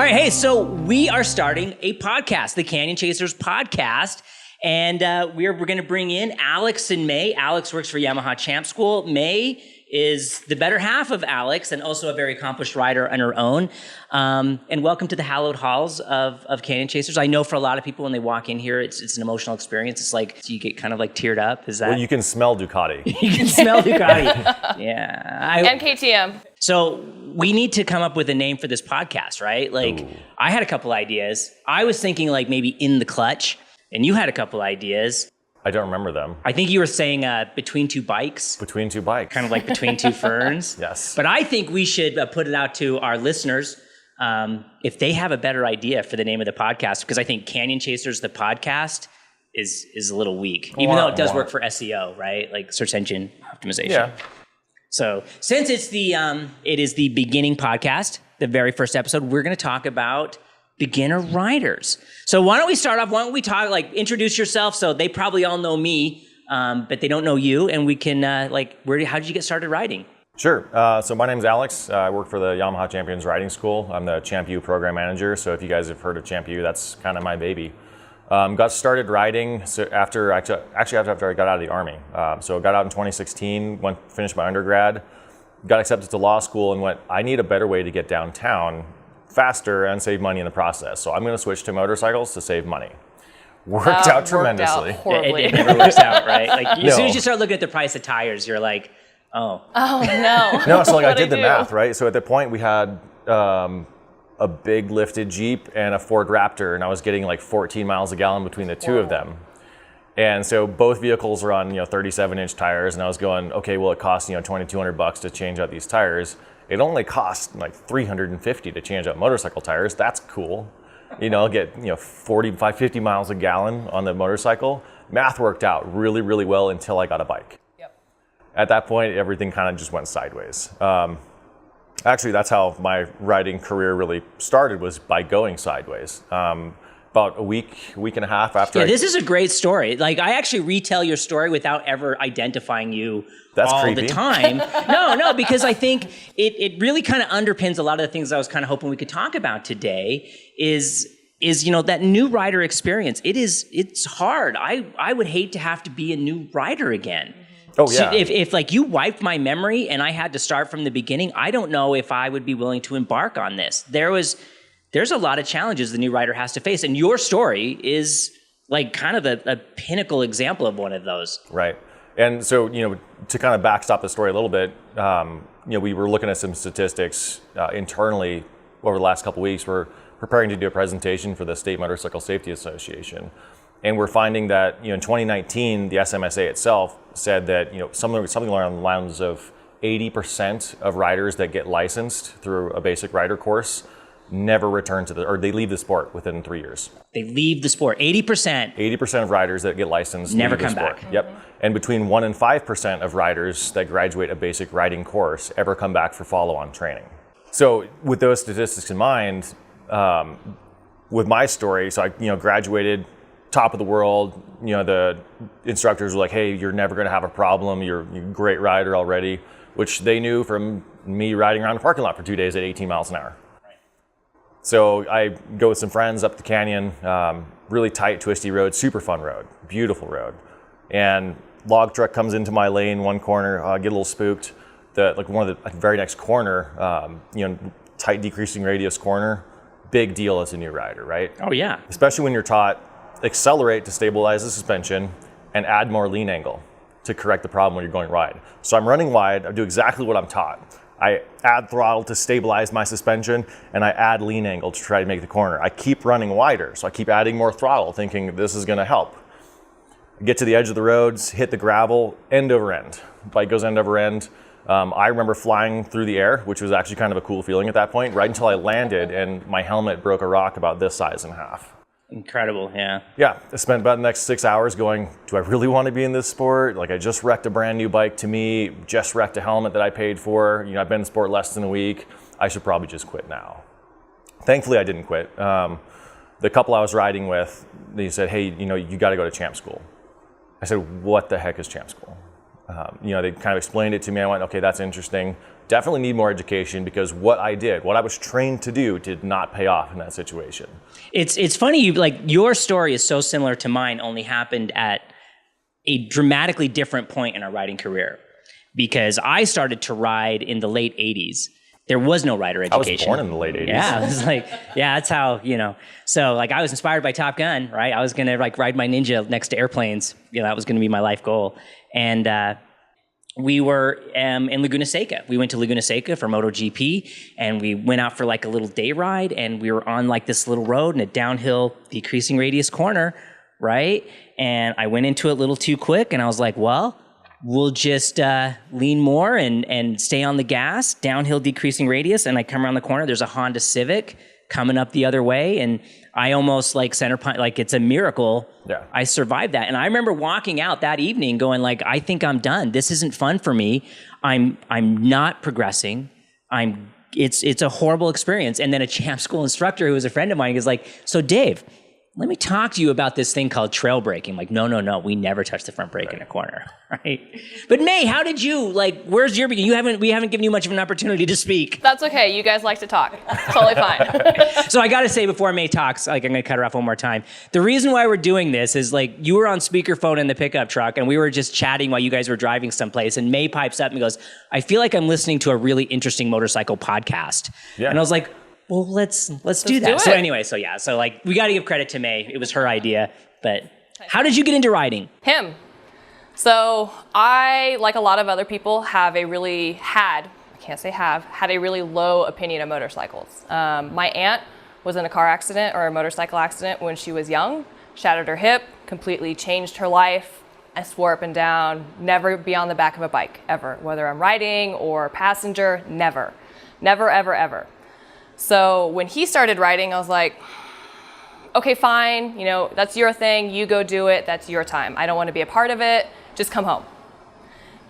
right, hey, so we are starting a podcast, the Canyon Chasers podcast, and we're going to bring in Alex and May. Alex works for Yamaha Champions School. May is the better half of Alex and also a very accomplished rider on her own. And welcome to the hallowed halls of Canyon Chasers. I know for a lot of people when they walk in here, it's an emotional experience. It's like, do you get kind of like teared up? Is that? Well, you can smell Ducati. You can smell Ducati. Yeah. And KTM. So we need to come up with a name for this podcast, right? Like, ooh. I had a couple ideas. I was thinking like maybe In the Clutch, and you had a couple ideas. I don't remember them. I think you were saying Between Two Bikes. Between Two Bikes. Kind of like Between Two Ferns. Yes. But I think we should put it out to our listeners if they have a better idea for the name of the podcast, because I think Canyon Chasers, the podcast, is a little weak, even though it does work for SEO, right? Like search engine optimization. Yeah. So since it is the beginning podcast, the very first episode, we're going to talk about beginner riders. So why don't we start off? Why don't we talk, like, introduce yourself? So they probably all know me, but they don't know you. And we can, how did you get started riding? Sure. So my name's Alex. I work for the Yamaha Champions Riding School. I'm the Champ U program manager. So if you guys have heard of Champ U, that's kind of my baby. Got started riding after I got out of the Army. So got out in 2016, finished my undergrad, got accepted to law school, and went, I need a better way to get downtown faster and save money in the process. So I'm going to switch to motorcycles to save money. Worked out tremendously. It never works out, right? Like as soon as you start looking at the price of tires, you're like, oh no. No, so like I did the math, right? So at that point we had a big lifted Jeep and a Ford Raptor, and I was getting like 14 miles a gallon between the two of them. And so both vehicles were on 37-inch tires, and I was going, okay, well, it costs $2,200 to change out these tires. It only costs like $350 to change out motorcycle tires. That's cool. Get 45, 50 miles a gallon on the motorcycle. Math worked out really, really well until I got a bike. Yep. At that point, everything kind of just went sideways. Actually, that's how my riding career really started, was by going sideways. About a week and a half after. Yeah, this is a great story. Like, I actually retell your story without ever identifying you all creepy. The time. No, because I think it really kind of underpins a lot of the things I was kind of hoping we could talk about today is that new rider experience. It's hard. I would hate to have to be a new rider again. Oh, yeah. So if like you wiped my memory and I had to start from the beginning, I don't know if I would be willing to embark on this. There's a lot of challenges the new rider has to face, and your story is like kind of a pinnacle example of one of those. Right. And so, to kind of backstop the story a little bit, we were looking at some statistics internally over the last couple of weeks. We're preparing to do a presentation for the State Motorcycle Safety Association. And we're finding that, in 2019, the SMSA itself said that, something along the lines of 80% of riders that get licensed through a basic rider course never return or they leave the sport within 3 years. They leave the sport. 80%. 80% of riders that get licensed never leave the come sport. back. Yep. And between 1% and 5% of riders that graduate a basic riding course ever come back for follow-on training. So with those statistics in mind, with my story, so I graduated top of the world. The instructors were like, hey, you're never going to have a problem. You're a great rider already, which they knew from me riding around the parking lot for 2 days at 18 miles an hour. So I go with some friends up the canyon, really tight, twisty road, super fun road, beautiful road. And log truck comes into my lane, one corner, I get a little spooked. One of the very next corner, tight decreasing radius corner, big deal as a new rider, right? Oh yeah. Especially when you're taught accelerate to stabilize the suspension and add more lean angle to correct the problem when you're going wide. So I'm running wide, I do exactly what I'm taught. I add throttle to stabilize my suspension, and I add lean angle to try to make the corner. I keep running wider, so I keep adding more throttle, thinking this is going to help. I get to the edge of the roads, hit the gravel, end over end. Bike goes end over end. I remember flying through the air, which was actually kind of a cool feeling at that point, right until I landed, and my helmet broke a rock about this size in half. Incredible, yeah. Yeah, I spent about the next 6 hours going, do I really want to be in this sport? Like, I just wrecked a brand new bike to me, just wrecked a helmet that I paid for. I've been in the sport less than a week. I should probably just quit now. Thankfully, I didn't quit. The couple I was riding with, they said, hey, you got to go to Champ School. I said, what the heck is Champ School? They kind of explained it to me. I went, okay, that's interesting. definitely need more education because what I was trained to do did not pay off in that situation. It's funny, your story is so similar to mine, only happened at a dramatically different point in our riding career. Because I started to ride in the late 80s. There was no rider education. I was born in the late 80s. Yeah, it was that's how, So I was inspired by Top Gun, right? I was going to ride my Ninja next to airplanes. That was going to be my life goal. And we were in Laguna Seca. We went to Laguna Seca for MotoGP, and we went out for a little day ride, and we were on this little road in a downhill decreasing radius corner, right? And I went into it a little too quick, and I was like, well, we'll just lean more and stay on the gas, downhill decreasing radius, and I come around the corner, there's a Honda Civic coming up the other way, and I almost center punch, it's a miracle. Yeah. I survived that. And I remember walking out that evening going I think I'm done. This isn't fun for me. I'm not progressing. It's a horrible experience. And then a champ school instructor who was a friend of mine is so Dave, let me talk to you about this thing called trail braking. No, we never touch the front brake in a corner, right? But May, how did you, where's your beginning? We haven't given you much of an opportunity to speak. That's okay, you guys like to talk. Totally fine. So I gotta say before May talks, I'm gonna cut her off one more time. The reason why we're doing this is you were on speakerphone in the pickup truck and we were just chatting while you guys were driving someplace, and May pipes up and goes, I feel like I'm listening to a really interesting motorcycle podcast. Yeah. And I was like, well, let's do that. So anyway, so we got to give credit to May. It was her idea. But how did you get into riding? Him. So I, like a lot of other people, had a really low opinion of motorcycles. My aunt was in a car accident or a motorcycle accident when she was young, shattered her hip, completely changed her life. I swore up and down, never be on the back of a bike, ever. Whether I'm riding or passenger, never. Never, ever, ever. So when he started riding, I was like, okay, fine, that's your thing, you go do it, that's your time. I don't want to be a part of it, just come home.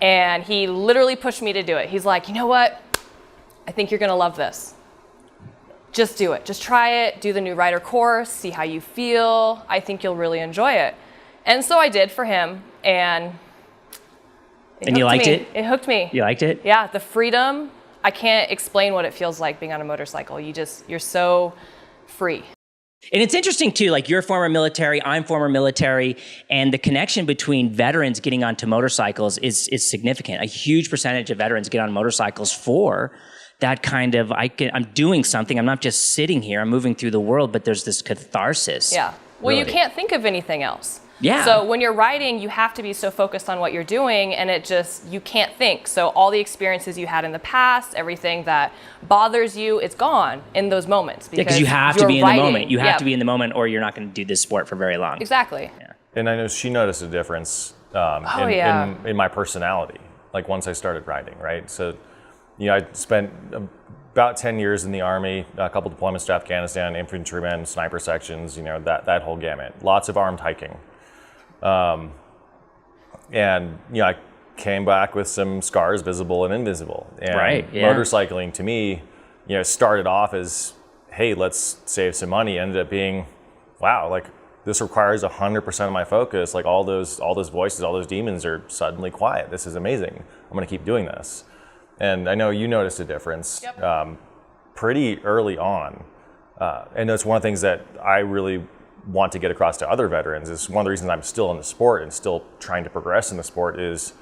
And he literally pushed me to do it. He's like, you know what? I think you're going to love this. Just do it. Just try it, do the new rider course, see how you feel. I think you'll really enjoy it. And so I did for him, and you liked it? It hooked me. You liked it? Yeah, the freedom. I can't explain what it feels like being on a motorcycle. You're so free. And it's interesting too, you're former military, I'm former military, and the connection between veterans getting onto motorcycles is significant. A huge percentage of veterans get on motorcycles for that kind of, I'm doing something, I'm not just sitting here, I'm moving through the world, but there's this catharsis. Yeah. Well, you can't think of anything else. Yeah. So when you're riding, you have to be so focused on what you're doing, and you can't think. So all the experiences you had in the past, everything that bothers you, it's gone in those moments. Because you have to be in the moment. You have to be in the moment, or you're not going to do this sport for very long. Exactly. Yeah. And I know she noticed a difference in my personality, once I started riding, right? So, I spent about 10 years in the Army, a couple deployments to Afghanistan, infantrymen, sniper sections, that whole gamut. Lots of armed hiking. And I came back with some scars, visible and invisible. And motorcycling to me, started off as, hey, let's save some money. Ended up being, wow, this requires 100% of my focus. All those voices, all those demons are suddenly quiet. This is amazing. I'm going to keep doing this. And I know you noticed a difference pretty early on. And that's one of the things that I really want to get across to other veterans. Is one of the reasons I'm still in the sport and still trying to progress in the sport is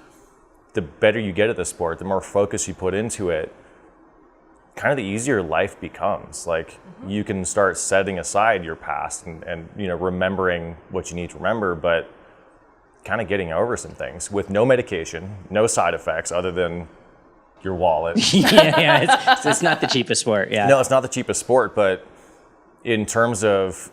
the better you get at the sport, the more focus you put into it, kind of the easier life becomes. You can start setting aside your past and remembering what you need to remember, but kind of getting over some things with no medication, no side effects other than your wallet. It's not the cheapest sport. Yeah. No, it's not the cheapest sport, but in terms of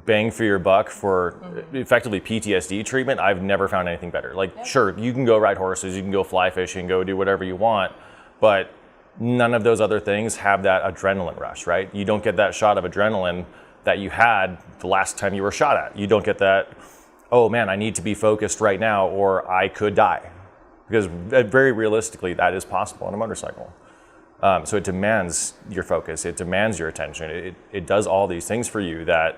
bang for your buck for effectively PTSD treatment, I've never found anything better. Sure, you can go ride horses, you can go fly fishing, go do whatever you want, but none of those other things have that adrenaline rush, right? You don't get that shot of adrenaline that you had the last time you were shot at. You don't get that, oh man, I need to be focused right now or I could die. Because very realistically, that is possible on a motorcycle. So it demands your focus, it demands your attention. It does all these things for you that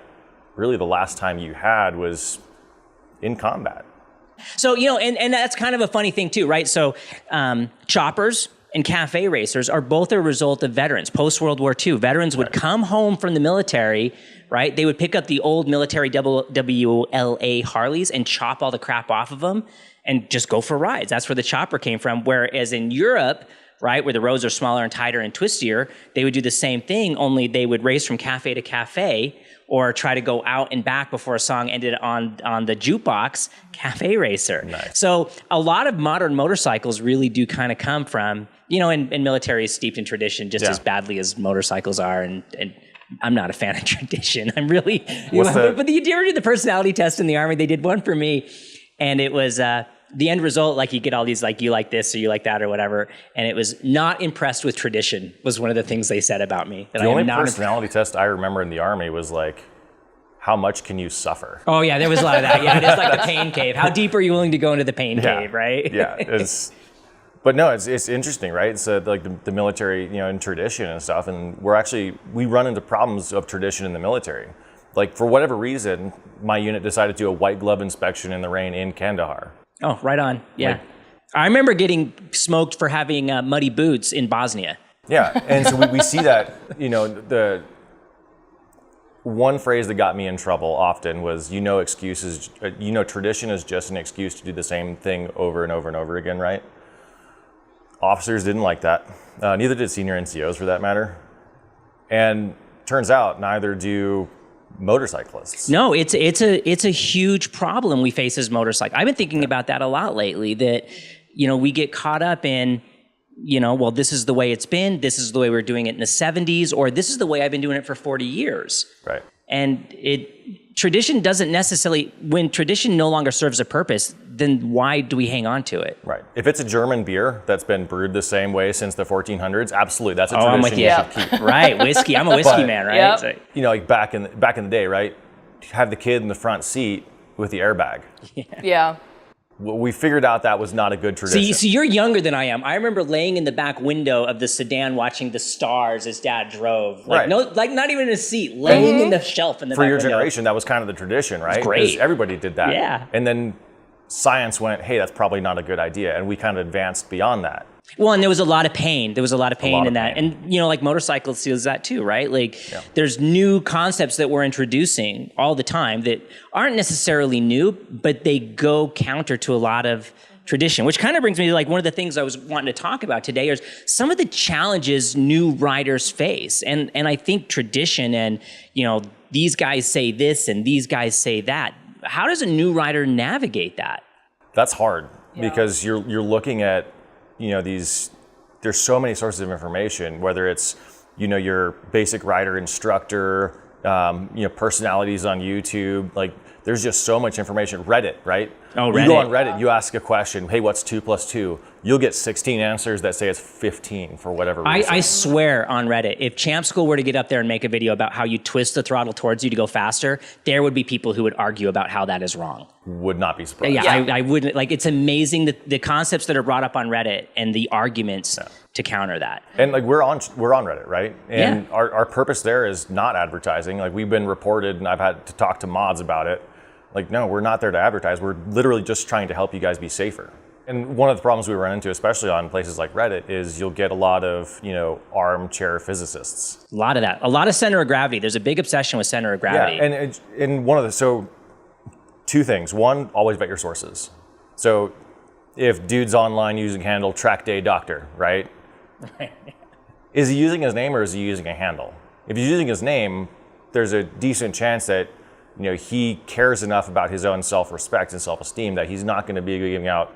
really the last time you had was in combat. So, and that's kind of a funny thing too, right? So choppers, and cafe racers are both a result of veterans. Post-World War II, veterans would come home from the military, right? They would pick up the old military WLA Harleys and chop all the crap off of them and just go for rides. That's where the chopper came from. Whereas in Europe, right, where the roads are smaller and tighter and twistier, they would do the same thing, only they would race from cafe to cafe or try to go out and back before a song ended on the jukebox, cafe racer. Nice. So a lot of modern motorcycles really do kind of come from, and military is steeped in tradition just as badly as motorcycles are. And I'm not a fan of tradition. I'm really, but did you ever do the personality test in the Army? They did one for me, and it was, the end result, like you get all these, like you like this or you like that or whatever, and it was not impressed with tradition was one of the things they said about me. The only personality test I remember in the Army was like, how much can you suffer? Oh yeah, there was a lot of that. Yeah, it is like the pain cave. How deep are you willing to go into the pain cave, right? Yeah, but no, it's interesting, right? It's like the military, and tradition and stuff, and we run into problems of tradition in the military. Like for whatever reason, my unit decided to do a white glove inspection in the rain in Kandahar. Oh, right on. Yeah. I remember getting smoked for having muddy boots in Bosnia. Yeah. And so we see that, the one phrase that got me in trouble often was, excuses, tradition is just an excuse to do the same thing over and over and over again, right? Officers didn't like that. Neither did senior NCOs for that matter. And turns out neither do motorcyclists. No, it's a huge problem we face as motorcyclists. I've been thinking about that a lot lately, that, we get caught up in, well, this is the way it's been, this is the way we were doing it in the 70s, or this is the way I've been doing it for 40 years. Right. And tradition doesn't necessarily, when tradition no longer serves a purpose, then why do we hang on to it? Right. If it's a German beer that's been brewed the same way since the 1400s, absolutely, that's a tradition you should keep. Right, whiskey. I'm a whiskey man, right? Yep. So, like back in the day, right? Have the kid in the front seat with the airbag. Yeah. Well, we figured out that was not a good tradition. See, you're younger than I am. I remember laying in the back window of the sedan watching the stars as Dad drove. Like, not even in a seat, laying in the shelf in the back window. For your generation, that was kind of the tradition, right? It's great. 'Cause everybody did that. Yeah. And then science went, hey, that's probably not a good idea. And we kind of advanced beyond that. Well, and there was a lot of pain. There was a lot of pain in that. Pain. And, like motorcycles sees that too, right? Like there's new concepts that we're introducing all the time that aren't necessarily new, but they go counter to a lot of tradition, which kind of brings me to like one of the things I was wanting to talk about today is some of the challenges new riders face. And I think tradition and, these guys say this and these guys say that. How does a new rider navigate that? That's hard because you're looking at, there's so many sources of information, whether it's, your basic rider instructor, personalities on YouTube, like there's just so much information. Reddit, right? Oh, Reddit. You go on Reddit, you ask a question, hey, what's 2 + 2? You'll get 16 answers that say it's 15 for whatever reason. I swear on Reddit, if Champ School were to get up there and make a video about how you twist the throttle towards you to go faster, there would be people who would argue about how that is wrong. Would not be surprised. Yeah. I wouldn't, like, it's amazing the concepts that are brought up on Reddit and the arguments to counter that. And like we're on Reddit, right? And our purpose there is not advertising. Like we've been reported and I've had to talk to mods about it. Like, no, we're not there to advertise. We're literally just trying to help you guys be safer. And one of the problems we run into, especially on places like Reddit, is you'll get a lot of, armchair physicists. A lot of that. A lot of center of gravity. There's a big obsession with center of gravity. Yeah, and one of the, so two things. One, always vet your sources. So if dude's online using handle track day doctor, right? Is he using his name or is he using a handle? If he's using his name, there's a decent chance that he cares enough about his own self-respect and self-esteem that he's not going to be giving out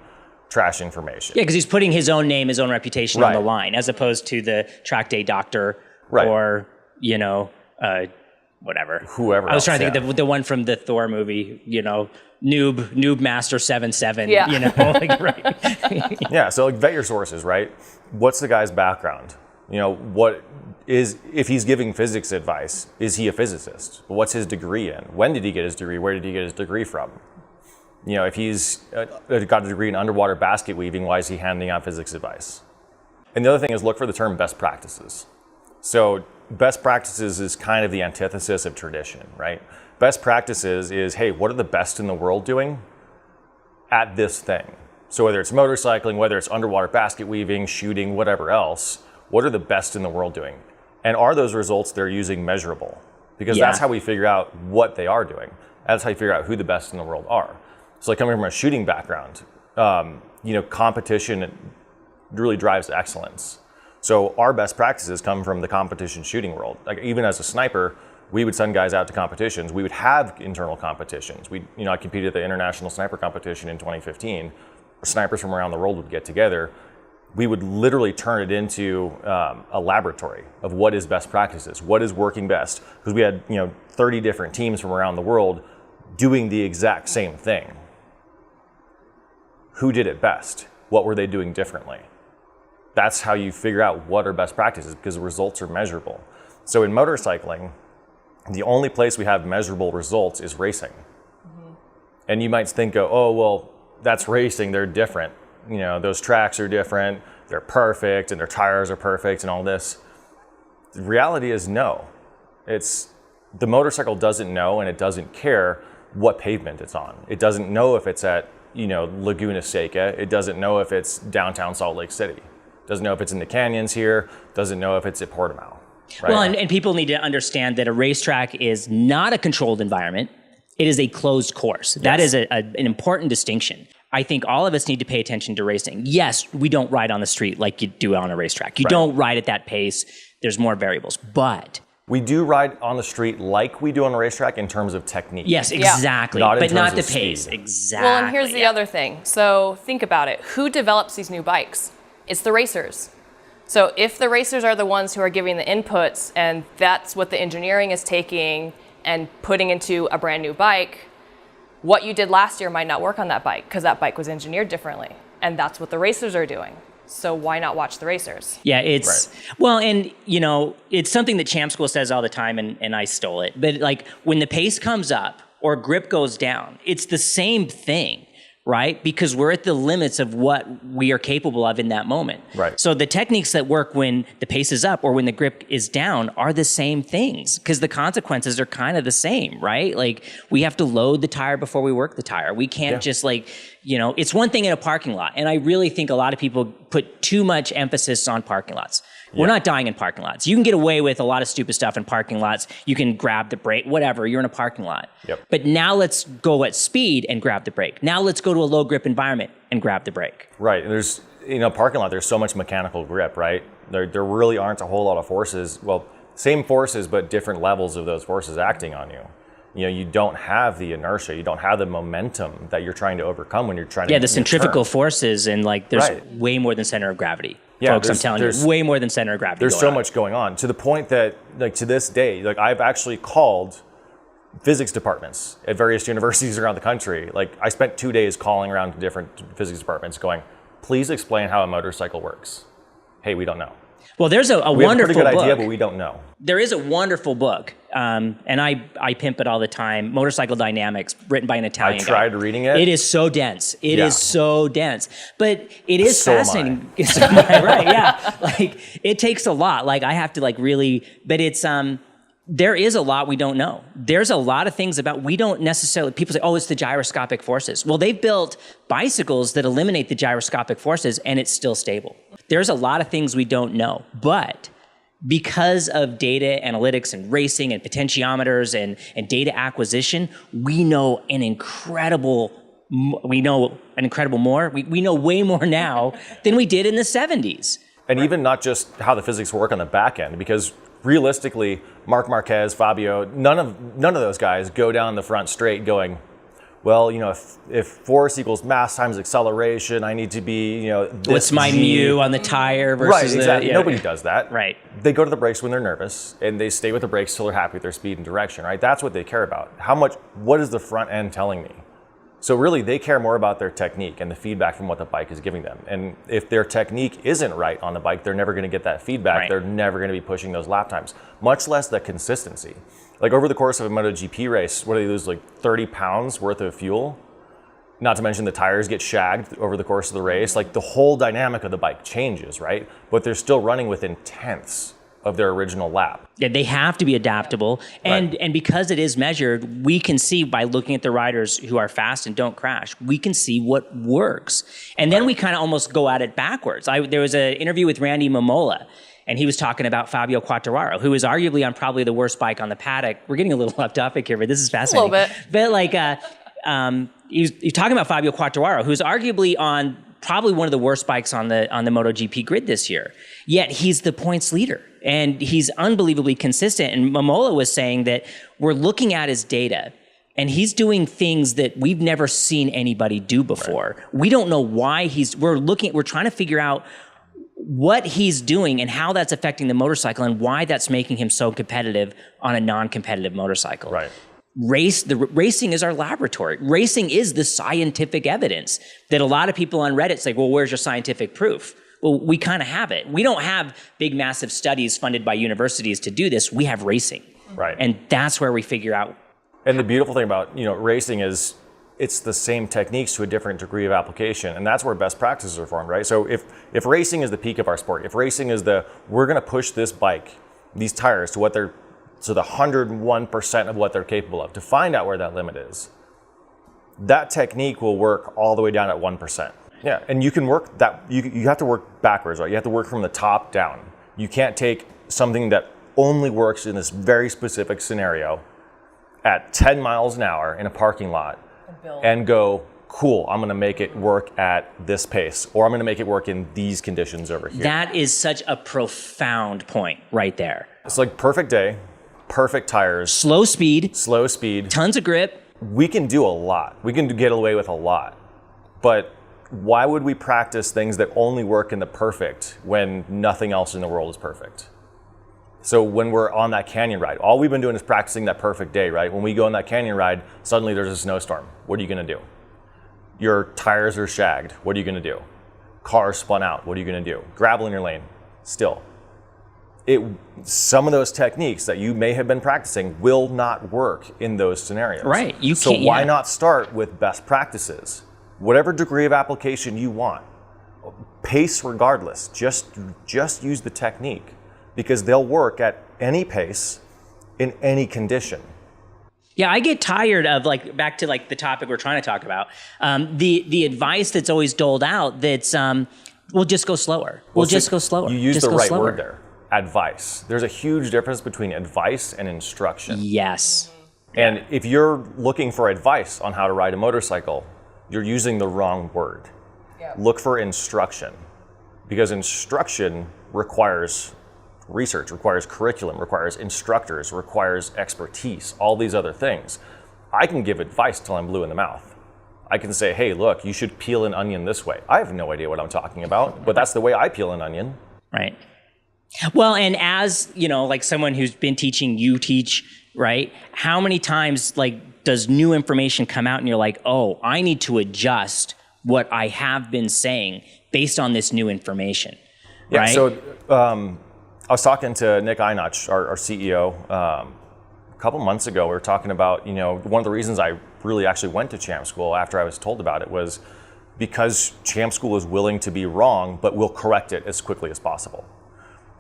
trash information. Yeah, because he's putting his own name, his own reputation on the line, as opposed to the track day doctor or, whatever. Whoever I was trying to think of the one from the Thor movie, Noob Master 77, Yeah, so like vet your sources, right? What's the guy's background? What is, if he's giving physics advice, is he a physicist? What's his degree in? When did he get his degree? Where did he get his degree from? If he's got a degree in underwater basket weaving, why is he handing out physics advice? And the other thing is look for the term best practices. So best practices is kind of the antithesis of tradition, right? Best practices is, hey, what are the best in the world doing at this thing? So whether it's motorcycling, whether it's underwater basket weaving, shooting, whatever else, what are the best in the world doing? And are those results they're using measurable? Because that's how we figure out what they are doing. That's how you figure out who the best in the world are. So like coming from a shooting background, competition really drives excellence. So our best practices come from the competition shooting world. Like even as a sniper, we would send guys out to competitions. We would have internal competitions. I competed at the International Sniper Competition in 2015. Where snipers from around the world would get together. We would literally turn it into a laboratory of what is best practices, what is working best. Because we had 30 different teams from around the world doing the exact same thing. Who did it best? What were they doing differently? That's how you figure out what are best practices, because the results are measurable. So in motorcycling, the only place we have measurable results is racing. Mm-hmm. And you might think, oh, well, that's racing, they're different. Those tracks are different, they're perfect, and their tires are perfect and all this. The reality is no. The motorcycle doesn't know, and it doesn't care what pavement it's on. It doesn't know if it's at, Laguna Seca. It doesn't know if it's downtown Salt Lake City. Doesn't know if it's in the canyons here. Doesn't know if it's at Portimao. Right? Well, and people need to understand that a racetrack is not a controlled environment. It is a closed course. That is an important distinction. I think all of us need to pay attention to racing. Yes, we don't ride on the street like you do on a racetrack. You don't ride at that pace. There's more variables. But we do ride on the street like we do on a racetrack in terms of technique. Yes, exactly. Not but not the speed. pace. Exactly. Well, and here's the other thing. So think about it. Who develops these new bikes? It's the racers. So if the racers are the ones who are giving the inputs, and that's what the engineering is taking and putting into a brand new bike, what you did last year might not work on that bike because that bike was engineered differently. And that's what the racers are doing. So why not watch the racers? Yeah, well, and it's something that Champ School says all the time, and I stole it. But like when the pace comes up or grip goes down, it's the same thing, right? Because we're at the limits of what we are capable of in that moment. Right. So the techniques that work when the pace is up or when the grip is down are the same things because the consequences are kind of the same, right? Like we have to load the tire before we work the tire. We can't just it's one thing in a parking lot. And I really think a lot of people put too much emphasis on parking lots. We're not dying in parking lots. You can get away with a lot of stupid stuff in parking lots. You can grab the brake, whatever, you're in a parking lot. Yep. But now let's go at speed and grab the brake. Now let's go to a low grip environment and grab the brake. Right, and there's, parking lot, there's so much mechanical grip, right? There really aren't a whole lot of forces, well, same forces, but different levels of those forces acting on you. You don't have the inertia, you don't have the momentum that you're trying to overcome when you're trying to the centrifugal forces, and there's way more than center of gravity. Yeah, folks, I'm telling you, way more than center of gravity. There's so much going on to the point that, to this day, I've actually called physics departments at various universities around the country. I spent 2 days calling around to different physics departments going, please explain how a motorcycle works. Hey, we don't know. Well, there's a wonderful book. We have a pretty good idea, but we don't know. There is a wonderful book, and I pimp it all the time, Motorcycle Dynamics, written by an Italian guy. I tried reading it. It is so dense. It is so dense. But it is so fascinating. So am I, right, yeah. It takes a lot. I have to really, but it's, there is a lot we don't know. There's a lot of things about, we don't necessarily, people say, oh, it's the gyroscopic forces. Well, they've built bicycles that eliminate the gyroscopic forces and it's still stable. There's a lot of things we don't know, but because of data analytics and racing and potentiometers and data acquisition, we know an incredible more. We know way more now than we did in the 70s. And even not just how the physics work on the back end, because realistically, Marc Marquez, Fabio, none of those guys go down the front straight going, well, if force equals mass times acceleration, I need to be, this what's my mu on the tire versus right, exactly. Nobody does that. Right. They go to the brakes when they're nervous, and they stay with the brakes till they're happy with their speed and direction, right? That's what they care about. What is the front end telling me? So really, they care more about their technique and the feedback from what the bike is giving them. And if their technique isn't right on the bike, they're never going to get that feedback. Right. They're never going to be pushing those lap times, much less the consistency. Over the course of a MotoGP race, what do they lose, 30 pounds worth of fuel? Not to mention the tires get shagged over the course of the race. The whole dynamic of the bike changes, right? But they're still running within tenths of their original lap. Yeah, they have to be adaptable. And and because it is measured, we can see by looking at the riders who are fast and don't crash, we can see what works. And then we kind of almost go at it backwards. There was an interview with Randy Momola, and he was talking about Fabio Quartararo, who is arguably on probably the worst bike on the paddock. We're getting a little off topic here, but this is fascinating. A little bit. But like, he's talking about Fabio Quartararo, who's arguably on probably one of the worst bikes on the MotoGP grid this year. Yet he's the points leader, and he's unbelievably consistent. And Momola was saying that we're looking at his data, and he's doing things that we've never seen anybody do before. Right. We don't know why we're trying to figure out what he's doing and how that's affecting the motorcycle and why that's making him so competitive on a non-competitive motorcycle. Right. Racing is our laboratory. Racing is the scientific evidence that a lot of people on Reddit say, well, where's your scientific proof? Well, we kind of have it. We don't have big, massive studies funded by universities to do this. We have racing. Right. And that's where we figure out. And the beautiful thing about, racing is it's the same techniques to a different degree of application. And that's where best practices are formed, right? So if racing is the peak of our sport, if racing is we're going to push this bike, these tires to the 101% of what they're capable of, to find out where that limit is, that technique will work all the way down at 1%. Yeah, and you can work that, you have to work backwards, right? You have to work from the top down. You can't take something that only works in this very specific scenario at 10 miles an hour in a parking lot and go, cool, I'm gonna make it work at this pace, or I'm gonna make it work in these conditions over here. That is such a profound point right there. It's like perfect day, perfect tires. Slow speed. Tons of grip. We can do a lot. We can get away with a lot. But why would we practice things that only work in the perfect when nothing else in the world is perfect? So when we're on that canyon ride, all we've been doing is practicing that perfect day, right? When we go on that canyon ride, suddenly there's a snowstorm. What are you gonna do? Your tires are shagged. What are you gonna do? Car spun out. What are you gonna do? Gravel in your lane. Still. Some of those techniques that you may have been practicing will not work in those scenarios. Right. So why not start with best practices? Whatever degree of application you want. Pace regardless. Just use the technique, because they'll work at any pace in any condition. Yeah, I get tired of back to the topic we're trying to talk about. The advice that's always doled out that's we'll just go slower. We'll just go slower. You use the right word there. Advice. There's a huge difference between advice and instruction. Yes. And if you're looking for advice on how to ride a motorcycle, you're using the wrong word. Yeah. Look for instruction, because instruction requires research, requires curriculum, requires instructors, requires expertise, all these other things. I can give advice till I'm blue in the mouth. I can say, hey, look, you should peel an onion this way. I have no idea what I'm talking about, but that's the way I peel an onion. Right. Well, and as, someone who's been teaching, you teach, right? How many times, does new information come out and you're like, oh, I need to adjust what I have been saying based on this new information, right? Yeah, so I was talking to Nick Einach, our CEO, a couple months ago. We were talking about, one of the reasons I really actually went to Champ School after I was told about it was because Champ School is willing to be wrong, but will correct it as quickly as possible.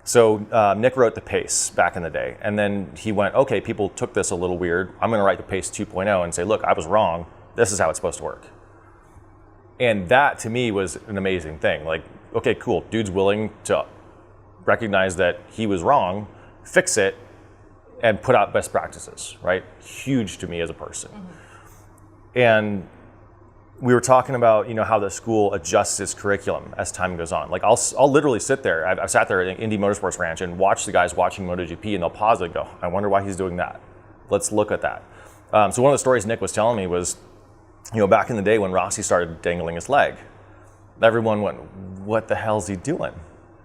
So Nick wrote the pace back in the day, and then he went, okay, people took this a little weird. I'm gonna write the pace 2.0 and say, look, I was wrong. This is how it's supposed to work. And that to me was an amazing thing. Okay, cool, dude's willing to recognize that he was wrong, fix it, and put out best practices, right? Huge to me as a person. Mm-hmm. And we were talking about, how the school adjusts its curriculum as time goes on. I'll literally sit there. I've sat there at Indy Motorsports Ranch and watch the guys watching MotoGP, and they'll pause and go, I wonder why he's doing that. Let's look at that. So one of the stories Nick was telling me was, back in the day when Rossi started dangling his leg, everyone went, what the hell's he doing?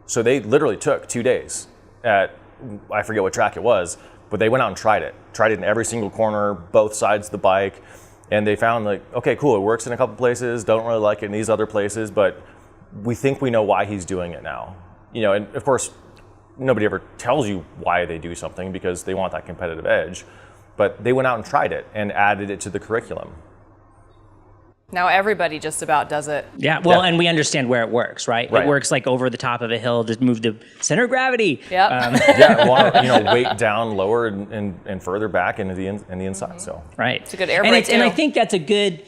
So they literally took 2 days at, I forget what track it was, but they went out and tried it in every single corner, both sides of the bike. And they found okay, cool, it works in a couple places, don't really like it in these other places, but we think we know why he's doing it now. And of course, nobody ever tells you why they do something because they want that competitive edge. But they went out and tried it and added it to the curriculum. Now everybody just about does it. Yeah, well, and we understand where it works, right? It works like over the top of a hill to move the center of gravity. Yep. Yeah, want to weight down lower and further back into the inside. So right, it's a good air brake and I think that's a good.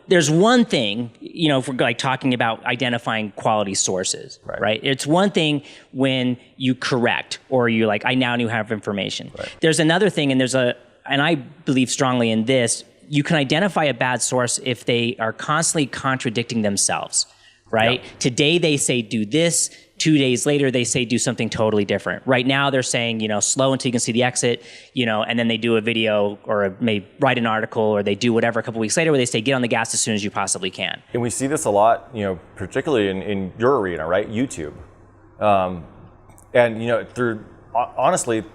There's one thing, if we're like talking about identifying quality sources, right? It's one thing when you correct or you're like, I now have information. Right. There's another thing, and I believe strongly in this. You can identify a bad source if they are constantly contradicting themselves, right? Yep. Today they say do this, 2 days later they say do something totally different. Right now they're saying, slow until you can see the exit, and then they do a video or may write an article or they do whatever a couple weeks later where they say get on the gas as soon as you possibly can. And we see this a lot, particularly in your arena, right? YouTube. Honestly,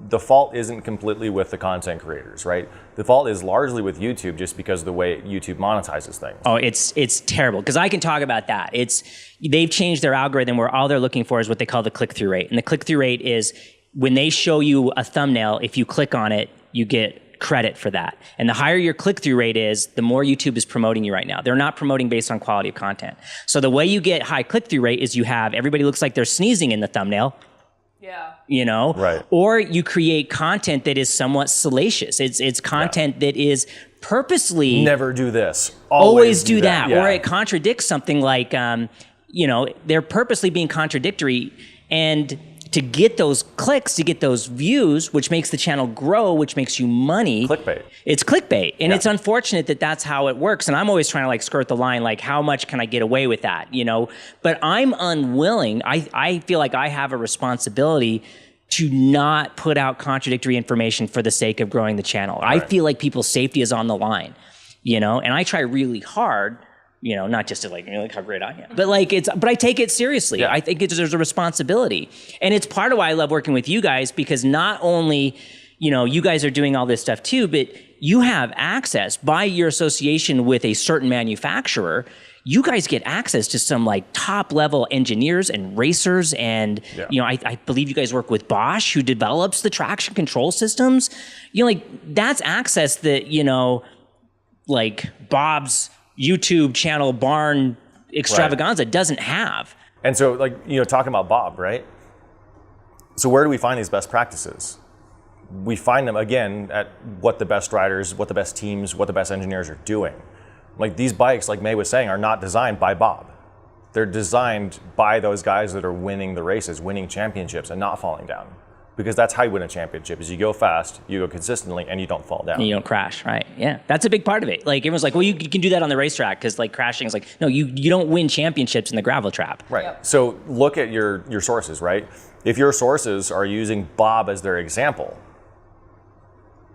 the fault isn't completely with the content creators, right? The fault is largely with YouTube just because of the way YouTube monetizes things. Oh, it's terrible because I can talk about that. They've changed their algorithm where all they're looking for is what they call the click-through rate. And the click-through rate is when they show you a thumbnail, if you click on it, you get credit for that. And the higher your click-through rate is, the more YouTube is promoting you right now. They're not promoting based on quality of content. So the way you get high click-through rate is you have everybody looks like they're sneezing in the thumbnail. Yeah. Right. Or you create content that is somewhat salacious. It's content that is purposely never do this. Always do that. Yeah. Or it contradicts something like, they're purposely being contradictory, and to get those clicks, to get those views, which makes the channel grow, which makes you money. Clickbait. It's clickbait. And it's unfortunate that that's how it works. And I'm always trying to skirt the line, how much can I get away with that, But I'm unwilling. I feel like I have a responsibility to not put out contradictory information for the sake of growing the channel. Right. I feel like people's safety is on the line, and I try really hard, not just to look how great I am, but but I take it seriously. Yeah. I think there's a responsibility. And it's part of why I love working with you guys, because not only, you guys are doing all this stuff too, but you have access by your association with a certain manufacturer. You guys get access to some top level engineers and racers. And, I believe you guys work with Bosch, who develops the traction control systems. That's access that, Bob's YouTube channel barn extravaganza doesn't have. And so talking about Bob, right? So where do we find these best practices? We find them again at what the best riders, what the best teams, what the best engineers are doing. These bikes, like May was saying, are not designed by Bob. They're designed by those guys that are winning the races, winning championships, and not falling down. Because that's how you win a championship, is you go fast, you go consistently, and you don't fall down. And you don't crash, right? Yeah, that's a big part of it. Everyone's well, you can do that on the racetrack, because crashing is no, you don't win championships in the gravel trap. Right. Yep. So look at your sources, right? If your sources are using Bob as their example,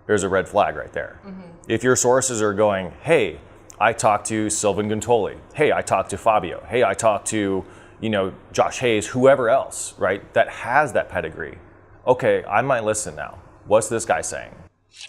there's a red flag right there. Mm-hmm. If your sources are going, hey, I talked to Sylvain Guntoli. Hey, I talked to Fabio. Hey, I talked to, Josh Hayes, whoever else, right, that has that pedigree. Okay, I might listen now. What's this guy saying?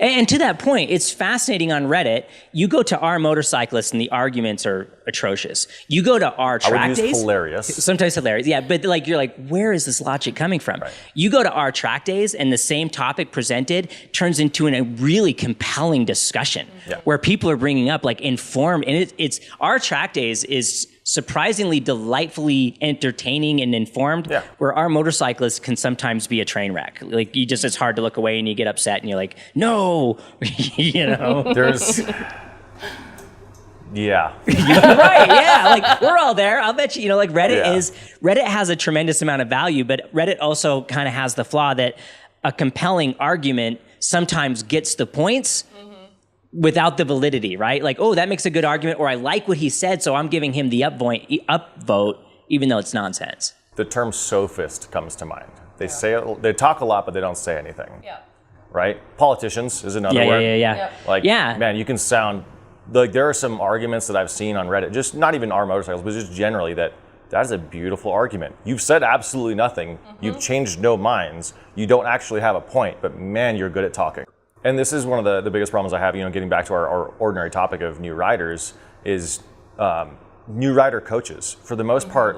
And to that point, it's fascinating on Reddit. You go to our motorcyclists and the arguments are atrocious. You go to our track days. Hilarious. Sometimes hilarious. Yeah, but you're where is this logic coming from? Right. You go to our track days and the same topic presented turns into a really compelling discussion where people are bringing up informed, and it's our track days is surprisingly delightfully entertaining and informed, where our motorcyclists can sometimes be a train wreck. It's hard to look away and you get upset and you're no, There's, yeah. Right, yeah, we're all there. I'll bet you, Reddit has a tremendous amount of value, but Reddit also kind of has the flaw that a compelling argument sometimes gets the points without the validity, right? That makes a good argument, or I like what he said, so I'm giving him the upvote, even though it's nonsense. The term sophist comes to mind. They talk a lot, but they don't say anything. Yeah. Right? Politicians is another word. Yeah. Man, you can sound there are some arguments that I've seen on Reddit, just not even our motorcycles, but just generally that is a beautiful argument. You've said absolutely nothing. Mm-hmm. You've changed no minds. You don't actually have a point, but man, you're good at talking. And this is one of the biggest problems I have, getting back to our ordinary topic of new riders, is new rider coaches. For the most part,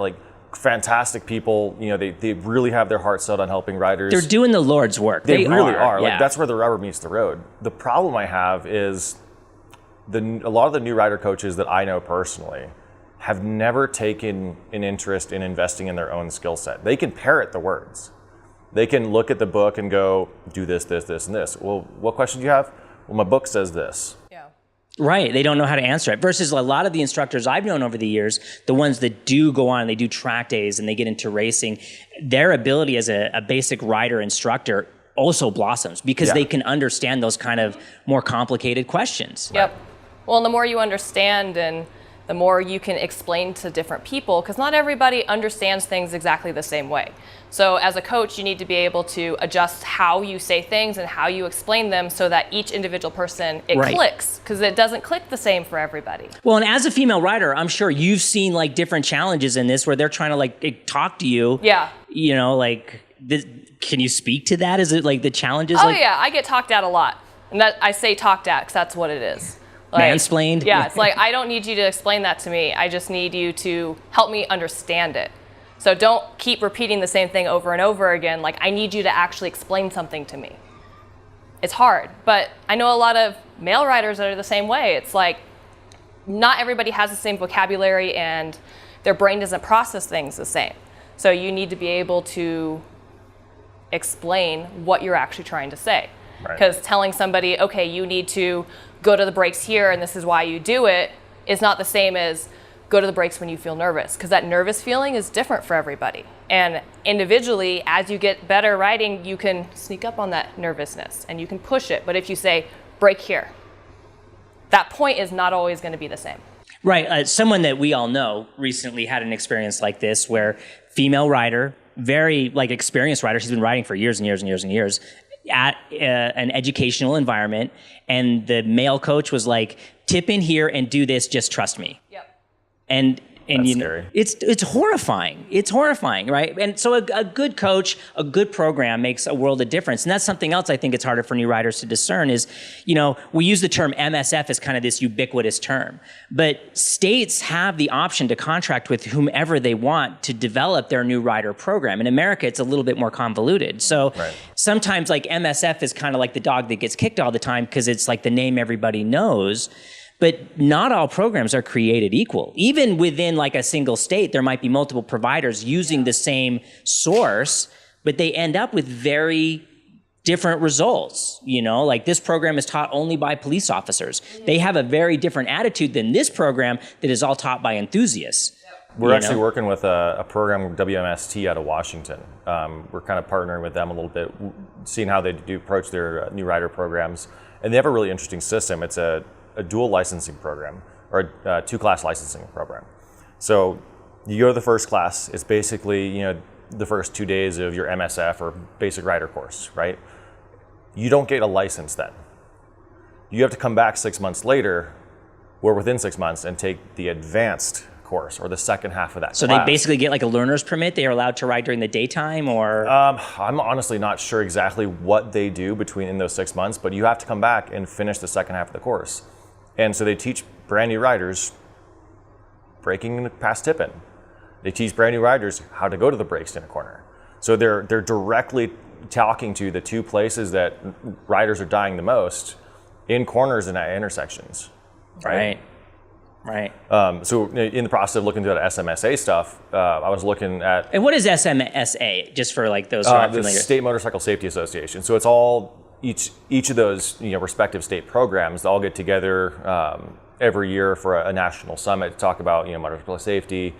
fantastic people, they really have their heart set on helping riders. They're doing the Lord's work. They really are. That's where the rubber meets the road. The problem I have is a lot of the new rider coaches that I know personally have never taken an interest in investing in their own skill set. They can parrot the words. They can look at the book and go, do this, this, this, and this. Well, what question do you have? Well, my book says this. Yeah. Right. They don't know how to answer it. Versus a lot of the instructors I've known over the years, the ones that do go on, they do track days and they get into racing, their ability as a basic rider instructor also blossoms because they can understand those kind of more complicated questions. Yep. Well, and the more you understand and the more you can explain to different people, because not everybody understands things exactly the same way. So as a coach, you need to be able to adjust how you say things and how you explain them so that each individual person, it clicks, because it doesn't click the same for everybody. Well, and as a female rider, I'm sure you've seen like different challenges in this where they're trying to like talk to you. Yeah. You know, like, can you speak to that? Is it like the challenges? Oh, like, yeah, I get talked at a lot. And that I say talked at because that's what it is. Like, mansplained? Yeah, it's like, I don't need you to explain that to me. I just need you to help me understand it. So don't keep repeating the same thing over and over again. Like, I need you to actually explain something to me. It's hard, but I know a lot of male riders that are the same way. It's like, not everybody has the same vocabulary and their brain doesn't process things the same. So you need to be able to explain what you're actually trying to say. Because telling somebody, okay, you need to go to the brakes here and this is why you do it, is not the same as go to the brakes when you feel nervous, because that nervous feeling is different for everybody. And individually, as you get better riding, you can sneak up on that nervousness and you can push it. But if you say, brake here, that point is not always going to be the same. Right. Someone that we all know recently had an experience like this where female rider, very like experienced rider, she's been riding for years and years and years and years, at an educational environment, and the male coach was like, tip in here and do this, just trust me. Yep. And That's you know, scary. it's horrifying. It's horrifying, right? And so a good coach, a good program makes a world of difference. And that's something else I think it's harder for new riders to discern is, you know, we use the term MSF as kind of this ubiquitous term, but states have the option to contract with whomever they want to develop their new rider program. In America, it's a little bit more convoluted. So sometimes like MSF is kind of like the dog that gets kicked all the time because it's like the name everybody knows. But not all programs are created equal. Even within like a single state, there might be multiple providers using the same source, but they end up with very different results. You know, like this program is taught only by police officers. They have a very different attitude than this program that is all taught by enthusiasts. We're actually working with a program, WMST, out of Washington. We're kind of partnering with them a little bit, seeing how they do approach their new rider programs. And they have a really interesting system. It's a dual licensing program, or a two-class licensing program. So you go to the first class, it's basically, you know, the first 2 days of your MSF or basic rider course, right? You don't get a license then. You have to come back 6 months later, or within 6 months, and take the advanced course, or the second half of that So class. they basically get like a learner's permit? They are allowed to ride during the daytime, or? I'm honestly not sure exactly what they do in those 6 months, but you have to come back and finish the second half of the course. And so they teach brand new riders braking past tip-in. They teach brand new riders how to go to the brakes in a corner. So they're directly talking to the two places that riders are dying the most, in corners and at intersections. Right. So in the process of looking through that SMSA stuff, I was looking at... And what is SMSA, just for like those who aren't the familiar? State Motorcycle Safety Association. So it's all... Each of those respective state programs, they all get together every year for a national summit to talk about motorcycle safety,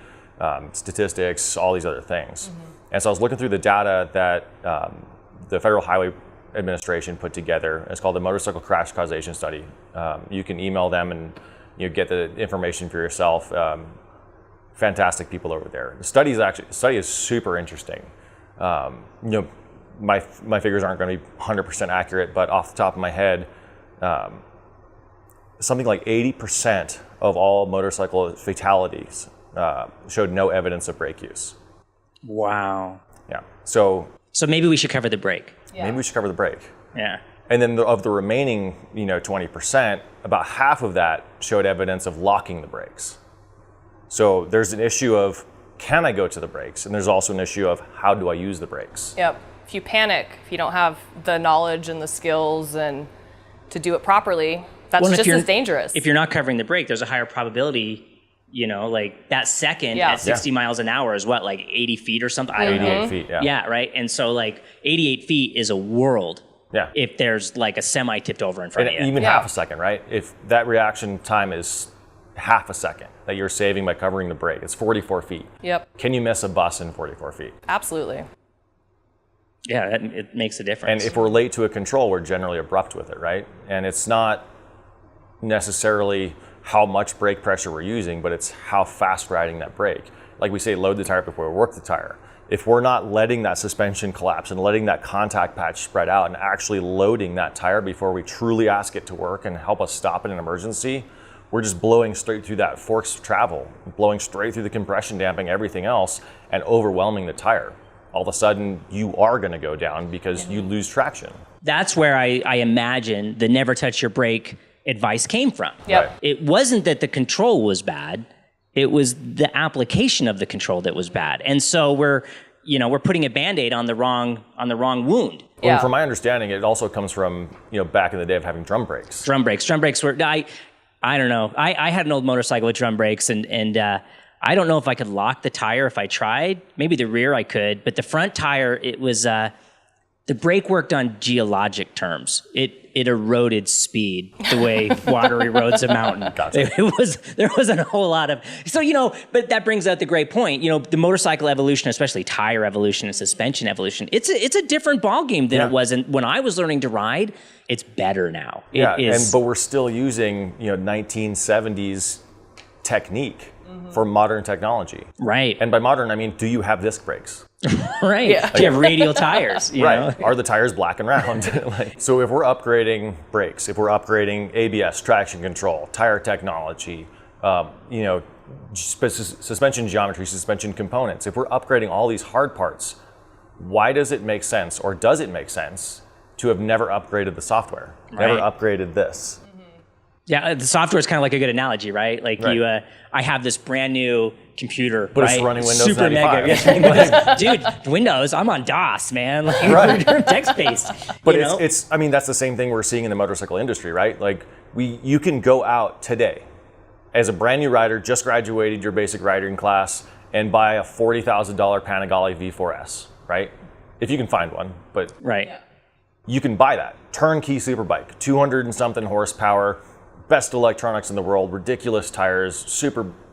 statistics, all these other things. And so I was looking through the data that the Federal Highway Administration put together. It's called the Motorcycle Crash Causation Study. You can email them and get the information for yourself. Fantastic people over there. The study is super interesting. My figures aren't going to be 100% accurate, but off the top of my head, something like 80% of all motorcycle fatalities showed no evidence of brake use. Wow. Yeah. So maybe we should cover the brake. maybe we should cover the brake. Yeah. And then of the remaining 20%, about half of that showed evidence of locking the brakes. So there's an issue of, can I go to the brakes? And there's also an issue of, how do I use the brakes? Yep. If you panic, if you don't have the knowledge and the skills and to do it properly, That's Well, and if just you're- as dangerous. If you're not covering the brake, there's a higher probability, like that second Yeah. at 60 miles an hour is what, like 80 feet or something? I don't know. 88 feet, yeah. Yeah, right. And so like 88 feet is a world. Yeah. If there's like a semi tipped over in front And of you. even Yeah. half a second, right? If that reaction time is half a second that you're saving by covering the brake, it's 44 feet. Yep, Can you miss a bus in 44 feet? absolutely. Yeah, it makes a difference. And if we're late to a control, we're generally abrupt with it, right? And it's not necessarily how much brake pressure we're using, but it's how fast we're riding that brake. Like we say, load the tire before we work the tire. If we're not letting that suspension collapse and letting that contact patch spread out and actually loading that tire before we truly ask it to work and help us stop in an emergency, we're just blowing straight through that force of travel, blowing straight through the compression damping, everything else, and overwhelming the tire. All of a sudden, you are going to go down because you lose traction. That's where I imagine the never touch your brake advice came from. Yep. Right. It wasn't that the control was bad. It was the application of the control that was bad. And so we're putting a Band-Aid on the wrong wound. Yeah. Well, from my understanding, it also comes from, back in the day of having drum brakes. Drum brakes were, I don't know. I had an old motorcycle with drum brakes and I don't know if I could lock the tire if I tried. Maybe the rear I could, but the front tire, it was, the brake worked on geologic terms. It eroded speed the way water erodes a mountain. Gotcha. There wasn't a whole lot of, but that brings out the great point. The motorcycle evolution, especially tire evolution and suspension evolution, it's a different ballgame than it was when I was learning to ride. It's better now. But we're still using 1970s technique for modern technology. Right. And by modern, I mean, do you have disc brakes? Right. Yeah. Do you have radial tires? You know? Are the tires black and round? So if we're upgrading brakes, if we're upgrading ABS, traction control, tire technology, suspension geometry, suspension components, if we're upgrading all these hard parts, why does it make sense, or does it make sense, to have never upgraded the software, never Right. upgraded this? Yeah, the software is kind of like a good analogy, right? Like I have this brand new computer, But right? it's running Windows Super 95. mega. Dude, Windows, I'm on DOS, man. Like, Right. we're text-based. But I mean, that's the same thing we're seeing in the motorcycle industry, right? Like you can go out today as a brand new rider, just graduated your basic riding class, and buy a $40,000 Panigale V4S, right? If you can find one, but Right. you can buy that. Turnkey superbike, 200 and something horsepower, best electronics in the world, ridiculous tires,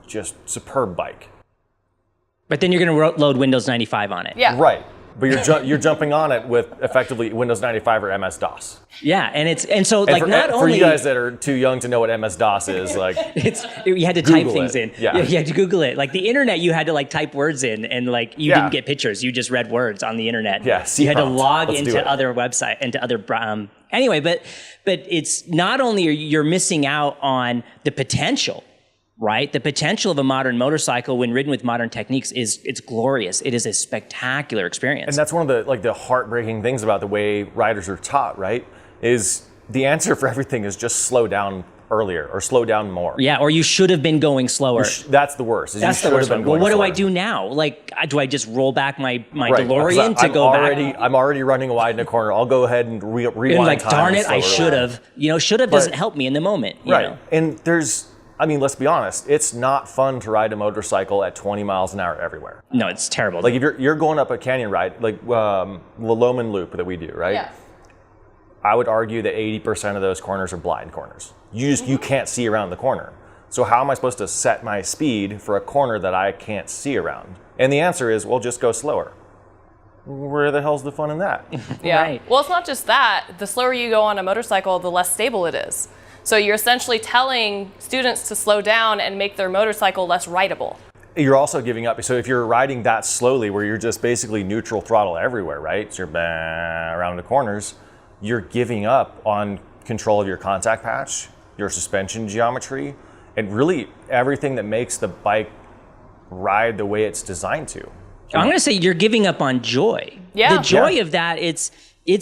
just superb bike. But then you're going to load Windows 95 on it. Yeah. Right. But you're jumping on it with effectively Windows 95 or MS-DOS. Yeah, and so And like not for only you guys that are too young to know what MS-DOS is, like you had to type Google things it. in. Yeah. You had to Google it. Like the internet, you had to like type words in, and like you didn't get pictures. You just read words on the internet. Yeah, you had to C-prompt. log Let's do into it. other website, into other. Anyway, but it's not only you're missing out on the potential. Right? The potential of a modern motorcycle when ridden with modern techniques it's glorious. It is a spectacular experience. And that's one of the heartbreaking things about the way riders are taught, right? Is the answer for everything is just slow down earlier or slow down more. Yeah, or you should have been going slower. That's the worst. That's the worst one. Well, what do I do now? Like, do I just roll back my DeLorean to go back? I'm already running wide in a corner. I'll go ahead and rewind And like, time darn and it, I slow should down. have. Should have doesn't help me in the moment. You Right. know? And let's be honest, it's not fun to ride a motorcycle at 20 miles an hour everywhere. No, it's terrible. Like if you're going up a canyon ride, like the Loman Loop that we do, right? Yeah. I would argue that 80% of those corners are blind corners. You can't see around the corner. So how am I supposed to set my speed for a corner that I can't see around? And the answer is, well, just go slower. Where the hell's the fun in that? Yeah. Right. Well, it's not just that. The slower you go on a motorcycle, the less stable it is. So you're essentially telling students to slow down and make their motorcycle less rideable. You're also giving up. So if you're riding that slowly, where you're just basically neutral throttle everywhere, right? So you're around the corners, you're giving up on control of your contact patch, your suspension geometry, and really everything that makes the bike ride the way it's designed to. I'm going to say you're giving up on joy. Yeah. The joy Yeah. of that, it's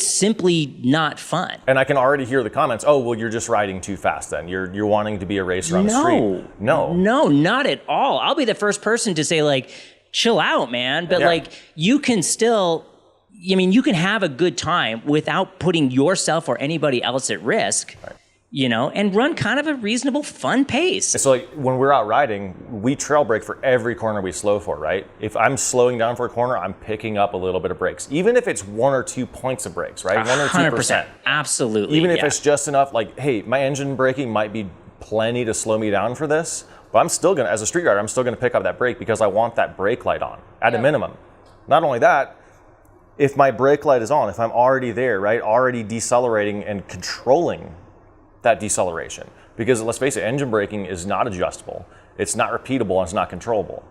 simply not fun. And I can already hear the comments, oh, well, you're just riding too fast then. You're wanting to be a racer on the street. No. No, not at all. I'll be the first person to say, like, chill out, man. But, Yeah. like, you can still, you can have a good time without putting yourself or anybody else at risk. Right. and run kind of a reasonable, fun pace. So like when we're out riding, we trail brake for every corner we slow for, right? If I'm slowing down for a corner, I'm picking up a little bit of brakes, even if it's 1 or 2 points of brakes, right? 1 or 2%. Absolutely. Even if it's just enough, like, hey, my engine braking might be plenty to slow me down for this, but I'm still gonna, as a street rider, I'm still gonna pick up that brake because I want that brake light on at a minimum. Not only that, if my brake light is on, if I'm already there, right, already decelerating and controlling that deceleration, because let's face it, engine braking is not adjustable, it's not repeatable, and it's not controllable.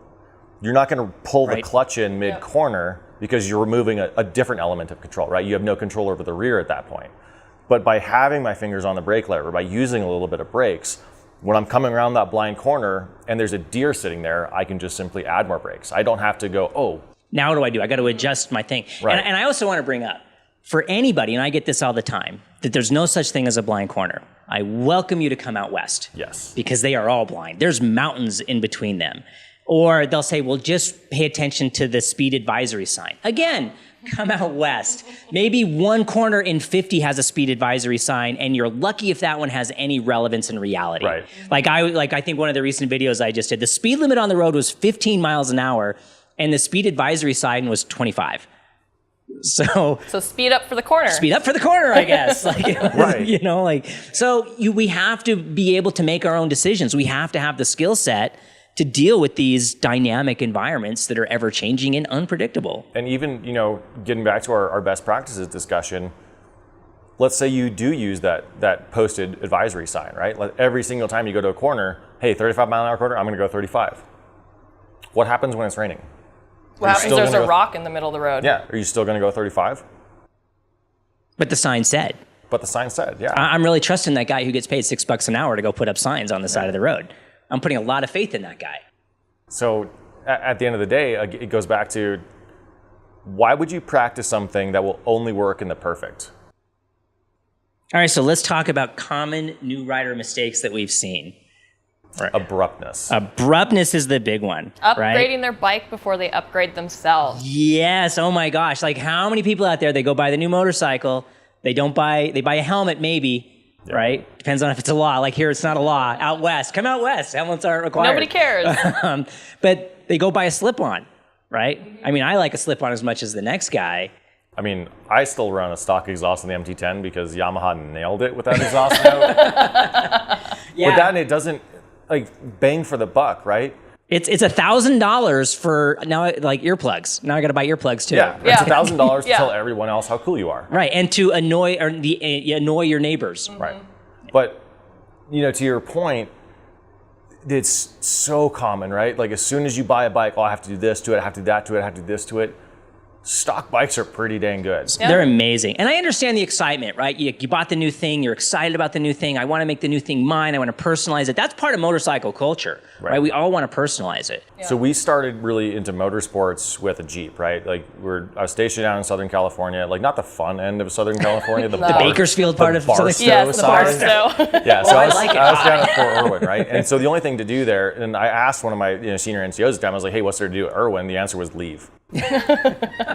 You're not going to pull the clutch in mid-corner because you're removing a different element of control, right? You have no control over the rear at that point. But by having my fingers on the brake lever, by using a little bit of brakes, when I'm coming around that blind corner and there's a deer sitting there, I can just simply add more brakes. I don't have to go, oh. Now what do I do? I got to adjust my thing. Right. And I also want to bring up, for anybody, and I get this all the time, that there's no such thing as a blind corner. I welcome you to come out west. Yes. Because they are all blind. There's mountains in between them. Or they'll say, well, just pay attention to the speed advisory sign. Again, come out west. Maybe one corner in 50 has a speed advisory sign, and you're lucky if that one has any relevance in reality. Right. Like I think one of the recent videos I just did, the speed limit on the road was 15 miles an hour, and the speed advisory sign was 25. So speed up for the corner. Speed up for the corner, I guess. Right. We have to be able to make our own decisions. We have to have the skill set to deal with these dynamic environments that are ever changing and unpredictable. And even, getting back to our best practices discussion, let's say you do use that posted advisory sign, right? Like every single time you go to a corner, hey, 35 mile an hour corner, I'm going to go 35. What happens when it's raining? What happens if there's a rock in the middle of the road? Yeah, are you still going to go 35? But the sign said. But the sign said, yeah. I'm really trusting that guy who gets paid $6 an hour to go put up signs on the side of the road. I'm putting a lot of faith in that guy. So at the end of the day, it goes back to, why would you practice something that will only work in the perfect? All right, so let's talk about common new rider mistakes that we've seen. Right. Abruptness. Abruptness is the big one. Upgrading their bike before they upgrade themselves. Yes. Oh my gosh. Like how many people out there, they go buy the new motorcycle, they buy a helmet maybe, right? Depends on if it's a law. Like here, it's not a law. Out west, come out west. Helmets aren't required. Nobody cares. But they go buy a slip-on, right? I mean, I like a slip-on as much as the next guy. I mean, I still run a stock exhaust on the MT-10 because Yamaha nailed it with that exhaust note. But then it doesn't, bang for the buck, right? It's $1,000 for now, like earplugs. Now I got to buy earplugs too. Yeah, it's $1,000 to tell everyone else how cool you are. Right, and to annoy your neighbors. Mm-hmm. Right, but to your point, it's so common, right? Like as soon as you buy a bike, I have to do this to it, I have to do that to it, I have to do this to it. Stock bikes are pretty dang good. Yeah. They're amazing. And I understand the excitement, right? You bought the new thing. You're excited about the new thing. I want to make the new thing mine. I want to personalize it. That's part of motorcycle culture, right? We all want to personalize it. Yeah. So we started really into motorsports with a Jeep, right? Like I was stationed down in Southern California, like not the fun end of Southern California. The Bakersfield part of Southern California. Yes, the Barstow. Yeah, so I was down at Fort Irwin, right? And so the only thing to do there, and I asked one of my senior NCOs at the time, I was like, hey, what's there to do at Irwin? The answer was leave.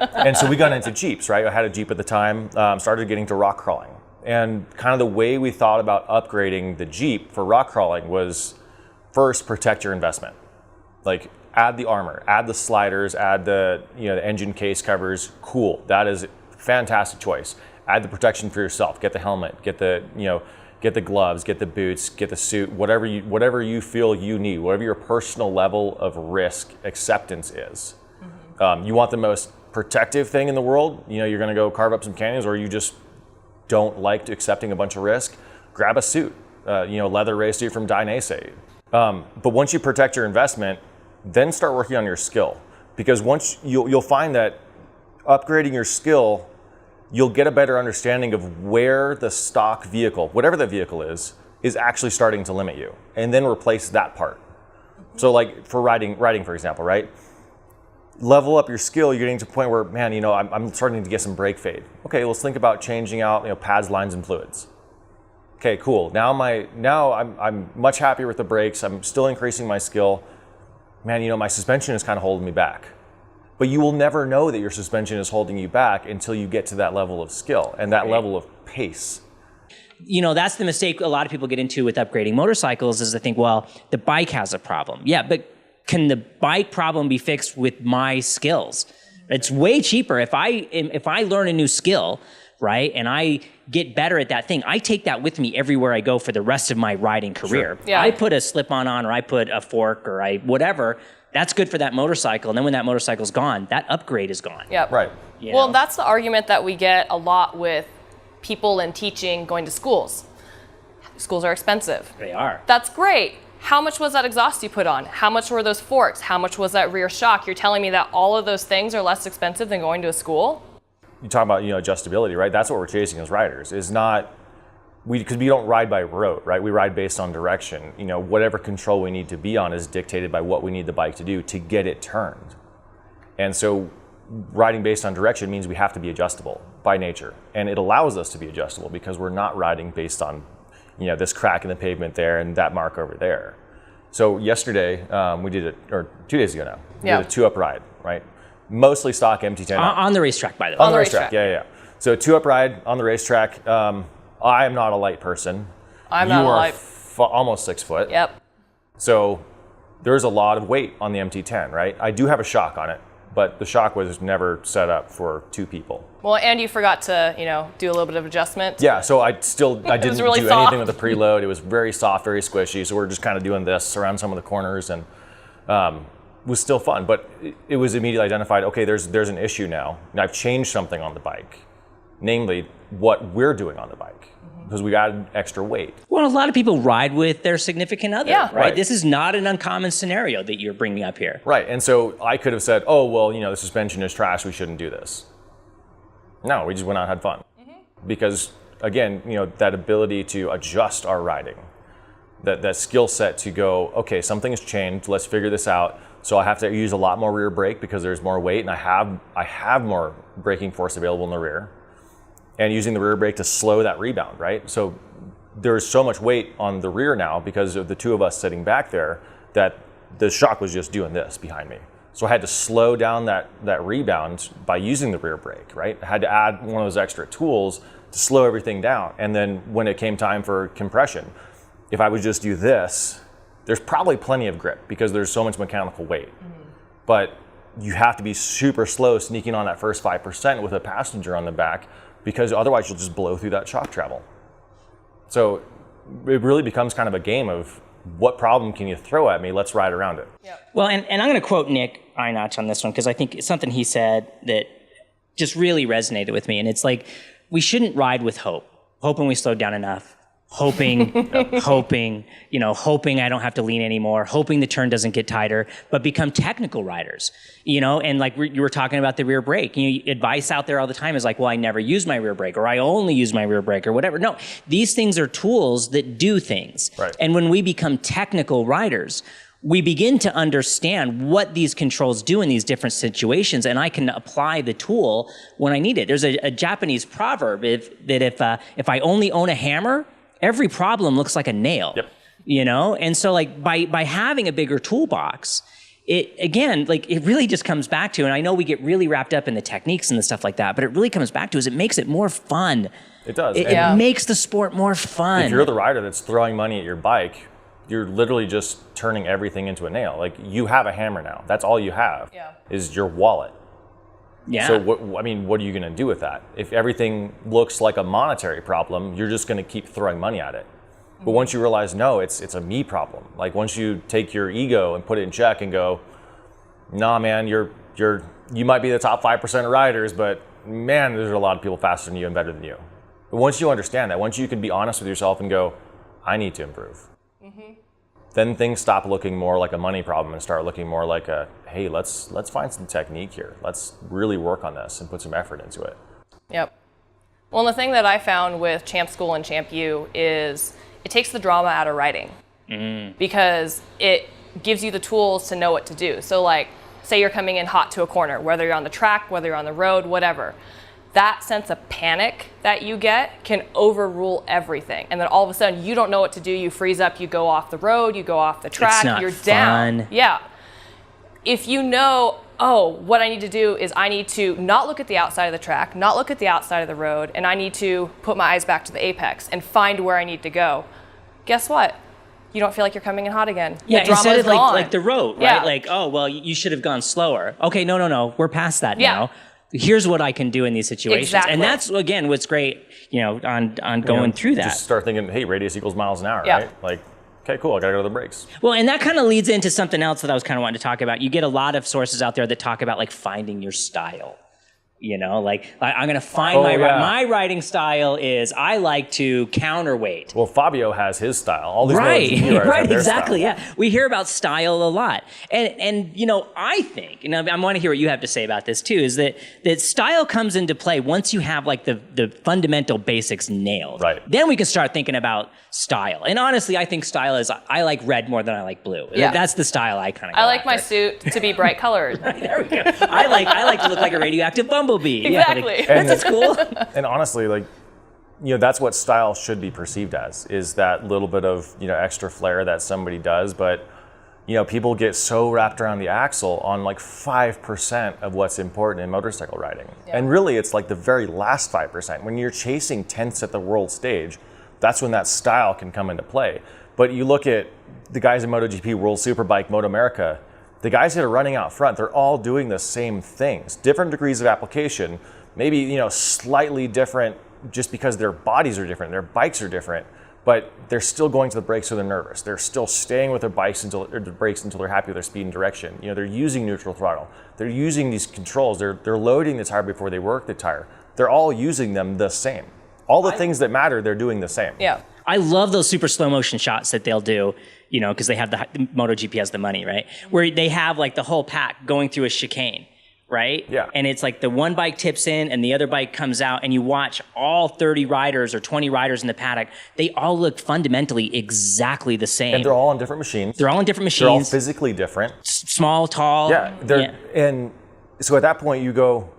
And so we got into Jeeps, right? I had a Jeep at the time, started getting to rock crawling. And kind of the way we thought about upgrading the Jeep for rock crawling was first protect your investment. Like add the armor, add the sliders, add the the engine case covers. Cool, that is a fantastic choice. Add the protection for yourself. Get the helmet, get the get the gloves, get the boots, get the suit, whatever you feel you need, whatever your personal level of risk acceptance is. You want the most protective thing in the world, you're going to go carve up some canyons, or you just don't like accepting a bunch of risk, grab a suit, leather race suit from Dainese. But once you protect your investment, then start working on your skill. Because once you'll find that upgrading your skill, you'll get a better understanding of where the stock vehicle, whatever the vehicle is actually starting to limit you, and then replace that part. So like for riding for example, right? Level up your skill, you're getting to a point where, man, I'm starting to get some brake fade. Okay, let's think about changing out, pads, lines, and fluids. Okay, cool. Now I'm much happier with the brakes. I'm still increasing my skill. Man, my suspension is kind of holding me back. But you will never know that your suspension is holding you back until you get to that level of skill and that level of pace. that's the mistake a lot of people get into with upgrading motorcycles is to think, well, the bike has a problem. Yeah, but can the bike problem be fixed with my skills? It's way cheaper. If I learn a new skill, right, and I get better at that thing, I take that with me everywhere I go for the rest of my riding career. Sure. Yeah. I put a slip-on on, or I put a fork, or whatever. That's good for that motorcycle. And then when that motorcycle's gone, that upgrade is gone. Yep. Right. Well, that's the argument that we get a lot with people in teaching going to schools. Schools are expensive. They are. That's great. How much was that exhaust you put on? How much were those forks? How much was that rear shock? You're telling me that all of those things are less expensive than going to a school? You talk about adjustability, right? That's what we're chasing as riders. Is not because we don't ride by rote, right? We ride based on direction. Whatever control we need to be on is dictated by what we need the bike to do to get it turned. And so riding based on direction means we have to be adjustable by nature. And it allows us to be adjustable because we're not riding based on, this crack in the pavement there and that mark over there. So yesterday, we did it, or 2 days ago now, we did a 2-up ride, right? Mostly stock MT10. On the racetrack, by the way. On the racetrack, yeah. So 2-up ride on the racetrack. I am not a light person. I'm not a light. Almost 6 foot. Yep. So there's a lot of weight on the MT10, right? I do have a shock on it, but the shock was never set up for 2 people. Well, and you forgot to, do a little bit of adjustment. Yeah, so I didn't really do soft. anything with the preload. It was very soft, very squishy. So we're just kind of doing this around some of the corners, and was still fun. But it was immediately identified, okay, there's an issue now. And I've changed something on the bike, namely what we're doing on the bike, because we added extra weight. Well, a lot of people ride with their significant other, Yeah. right? This is not an uncommon scenario that you're bringing up here. Right, and so I could have said, oh, well, the suspension is trash, we shouldn't do this. No, we just went out and had fun. Because, again, that ability to adjust our riding, that skill set to go, okay, something has changed, let's figure this out. So I have to use a lot more rear brake because there's more weight, and I have more braking force available in the rear. And using the rear brake to slow that rebound, right? So there's so much weight on the rear now because of the 2 of us sitting back there that the shock was just doing this behind me. So I had to slow down that rebound by using the rear brake, right? I had to add one of those extra tools to slow everything down. And then when it came time for compression, if I would just do this, there's probably plenty of grip because there's so much mechanical weight. But you have to be super slow sneaking on that first 5% with a passenger on the back, because otherwise you'll just blow through that shock travel. So it really becomes kind of a game of what problem can you throw at me? Let's ride around it. Yep. Well, and I'm going to quote Nick Einach on this one because I think it's something he said that just really resonated with me. And it's like, we shouldn't ride with hope, hoping we slowed down enough, hoping I don't have to lean anymore, hoping the turn doesn't get tighter, but become technical riders, and like you were talking about the rear brake, advice out there all the time is like, well, I never use my rear brake, or I only use my rear brake, or whatever. No, these things are tools that do things. Right. And when we become technical riders, we begin to understand what these controls do in these different situations, and I can apply the tool when I need it. There's a Japanese proverb that if I only own a hammer, every problem looks like a nail. Yep. And so like by having a bigger toolbox, it really just comes back to, and I know we get really wrapped up in the techniques and the stuff like that, but it really comes back to is it makes it more fun. It does. It makes the sport more fun. If you're the rider that's throwing money at your bike, you're literally just turning everything into a nail. Like, you have a hammer now. That's all you have is your wallet. Yeah. So what are you going to do with that? If everything looks like a monetary problem, you're just going to keep throwing money at it. But once you realize, no, it's a me problem. Like, once you take your ego and put it in check and go, nah, man, you might be the top 5% of riders, but man, there's a lot of people faster than you and better than you. But once you understand that, once you can be honest with yourself and go, I need to improve, then things stop looking more like a money problem and start looking more like hey, let's find some technique here. Let's really work on this and put some effort into it. Yep. Well, and the thing that I found with Champ School and Champ U is it takes the drama out of riding because it gives you the tools to know what to do. So like, say you're coming in hot to a corner, whether you're on the track, whether you're on the road, whatever. That sense of panic that you get can overrule everything. And then all of a sudden you don't know what to do. You freeze up, you go off the road, you go off the track, It's not you're down. fun. Yeah. If you know oh, what I need to do is I need to not look at the outside of the track, not look at the outside of the road, and I need to put my eyes back to the apex and find where I need to go. Guess what? You don't feel like you're coming in hot again. Yeah, the instead of gone. like the road, right? Yeah. Like, oh, well, you should have gone slower. Okay, no. We're past that now. Here's what I can do in these situations. Exactly. And that's, again, what's great, on going through that. Just start thinking, hey, radius equals miles an hour, Yeah. right? Like, okay, cool, I gotta go to the brakes. Well, and that kind of leads into something else that I was kind of wanting to talk about. You get a lot of sources out there that talk about like finding your style. Like I'm going to find my riding style is I like to counterweight. Well, Fabio has his style. All these Right, MotoGP riders have their exactly. style. Yeah, we hear about style a lot, and I think, I want to hear what you have to say about this too. Is that style comes into play once you have like the fundamental basics nailed. Right. Then we can start thinking about style. And honestly, I think style is I like red more than I like blue. Yeah. That's the style I kind of. I like my suit to be bright colored. There we go. I like to look like a radioactive bumblebee. Exactly. Yeah, that's cool. And honestly, like, that's what style should be perceived as, is that little bit of, extra flair that somebody does. But, people get so wrapped around the axle on like 5% of what's important in motorcycle riding. Yeah. And really, it's like the very last 5%. When you're chasing 10th at the world stage, that's when that style can come into play. But you look at the guys in MotoGP, World Superbike, Moto America, the guys that are running out front, they're all doing the same things, different degrees of application, maybe, slightly different just because their bodies are different, their bikes are different, but they're still going to the brakes when they're nervous. They're still staying with their brakes until they're happy with their speed and direction. They're using neutral throttle. They're using these controls. They're loading the tire before they work the tire. They're all using them the same. All the things that matter, they're doing the same. Yeah. I love those super slow motion shots that they'll do, because they have the MotoGP has the money, right? Where they have like the whole pack going through a chicane, right? Yeah. And it's like the one bike tips in and the other bike comes out, and you watch all 30 riders or 20 riders in the paddock. They all look fundamentally exactly the same. And they're all on different machines. They're all in different machines. They're all physically different. Small, tall. Yeah. And so at that point you go,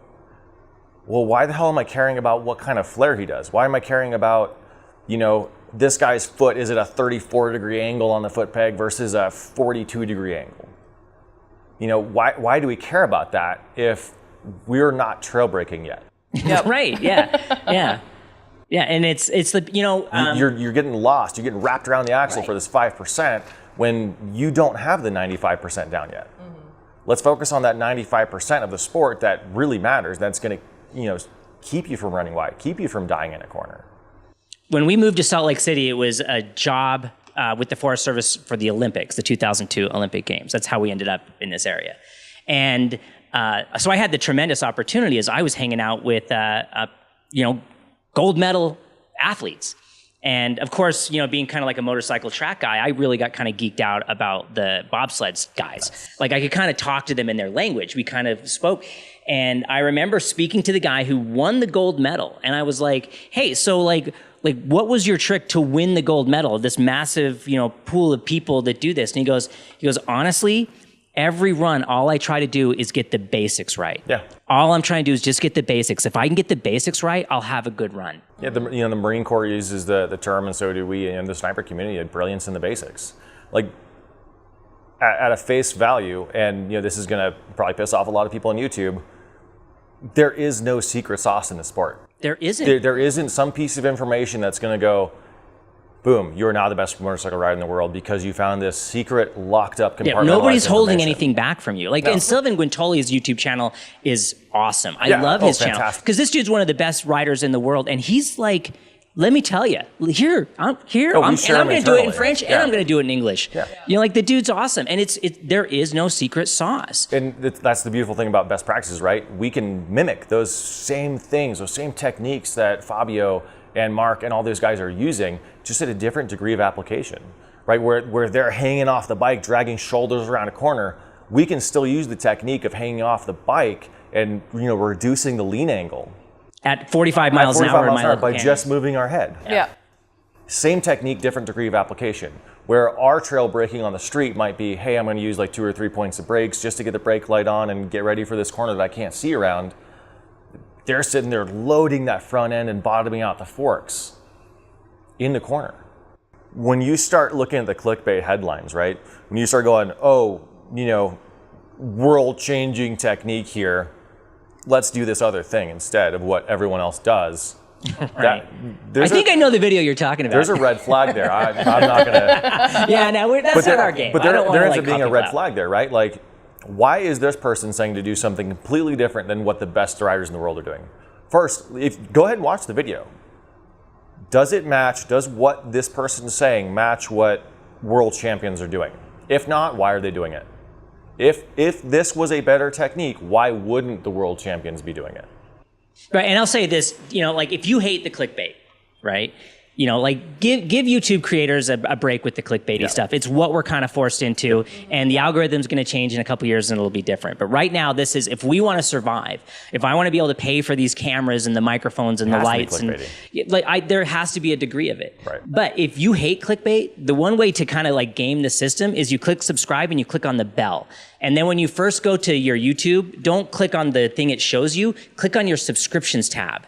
well, why the hell am I caring about what kind of flair he does? Why am I caring about, this guy's foot is at a 34-degree angle on the foot peg versus a 42-degree angle? Why do we care about that if we're not trail braking yet? Yep. Right. Yeah. Yeah. And it's the you're getting lost. You're getting wrapped around the axle for this 5% when you don't have the 95% down yet. Mm-hmm. Let's focus on that 95% of the sport that really matters. That's going to keep you from running wide, keep you from dying in a corner. When we moved to Salt Lake City, it was a job with the Forest Service for the Olympics, the 2002 Olympic Games. That's how we ended up in this area. And so I had the tremendous opportunity as I was hanging out with, gold medal athletes. And of course, being kind of like a motorcycle track guy, I really got kind of geeked out about the bobsled guys. Like I could kind of talk to them in their language. We kind of spoke. And I remember speaking to the guy who won the gold medal. And I was like, hey, so like what was your trick to win the gold medal? This massive, pool of people that do this. And he goes, honestly, every run, all I try to do is get the basics right. Yeah. All I'm trying to do is just get the basics. If I can get the basics right, I'll have a good run. Yeah, the Marine Corps uses the term, and so do we in the sniper community, brilliance in the basics. Like, at a face value, and this is going to probably piss off a lot of people on YouTube, there is no secret sauce in the sport. There isn't. There isn't some piece of information that's going to go, boom, you are now the best motorcycle rider in the world because you found this secret locked up compartmentalized nobody's holding information. anything back from you. Like, No. and Sylvan Guintoli's YouTube channel is awesome. I love his channel fantastic. because this dude's one of the best riders in the world, and he's like, let me tell you, I'm share and them I'm going to do it in internally. French, and Yeah. I'm going to do it in English. Yeah. Like the dude's awesome, and there is no secret sauce. And that's the beautiful thing about best practices, right? We can mimic those same things, those same techniques that Fabio and Mark and all those guys are using, just at a different degree of application, right? Where they're hanging off the bike, dragging shoulders around a corner, we can still use the technique of hanging off the bike and reducing the lean angle At 45 miles an hour, by just moving our head. Yeah. Same technique, different degree of application. Where our trail braking on the street might be, hey, I'm going to use like 2 or 3 points of brakes just to get the brake light on and get ready for this corner that I can't see around. They're sitting there loading that front end and bottoming out the forks in the corner. When you start looking at the clickbait headlines, right? When you start going, world-changing technique here. Let's do this other thing instead of what everyone else does. Right. I think I know the video you're talking about. There's a red flag there. I'm not going to... Yeah, no, that's not our game. But there ends up being a red flag there, right? Like, why is this person saying to do something completely different than what the best riders in the world are doing? First, go ahead and watch the video. Does it match? Does what this person's saying match what world champions are doing? If not, why are they doing it? If this was a better technique, why wouldn't the world champions be doing it? Right, and I'll say this, like if you hate the clickbait, right? Like give YouTube creators a break with the clickbaity stuff. It's what we're kind of forced into, and the algorithm's going to change in a couple years and it'll be different. But right now, this is, if we want to survive, if I want to be able to pay for these cameras and the microphones and the lights, and there has to be a degree of it. Right. But if you hate clickbait, the one way to kind of like game the system is you click subscribe and you click on the bell. And then when you first go to your YouTube, don't click on the thing it shows you, click on your subscriptions tab.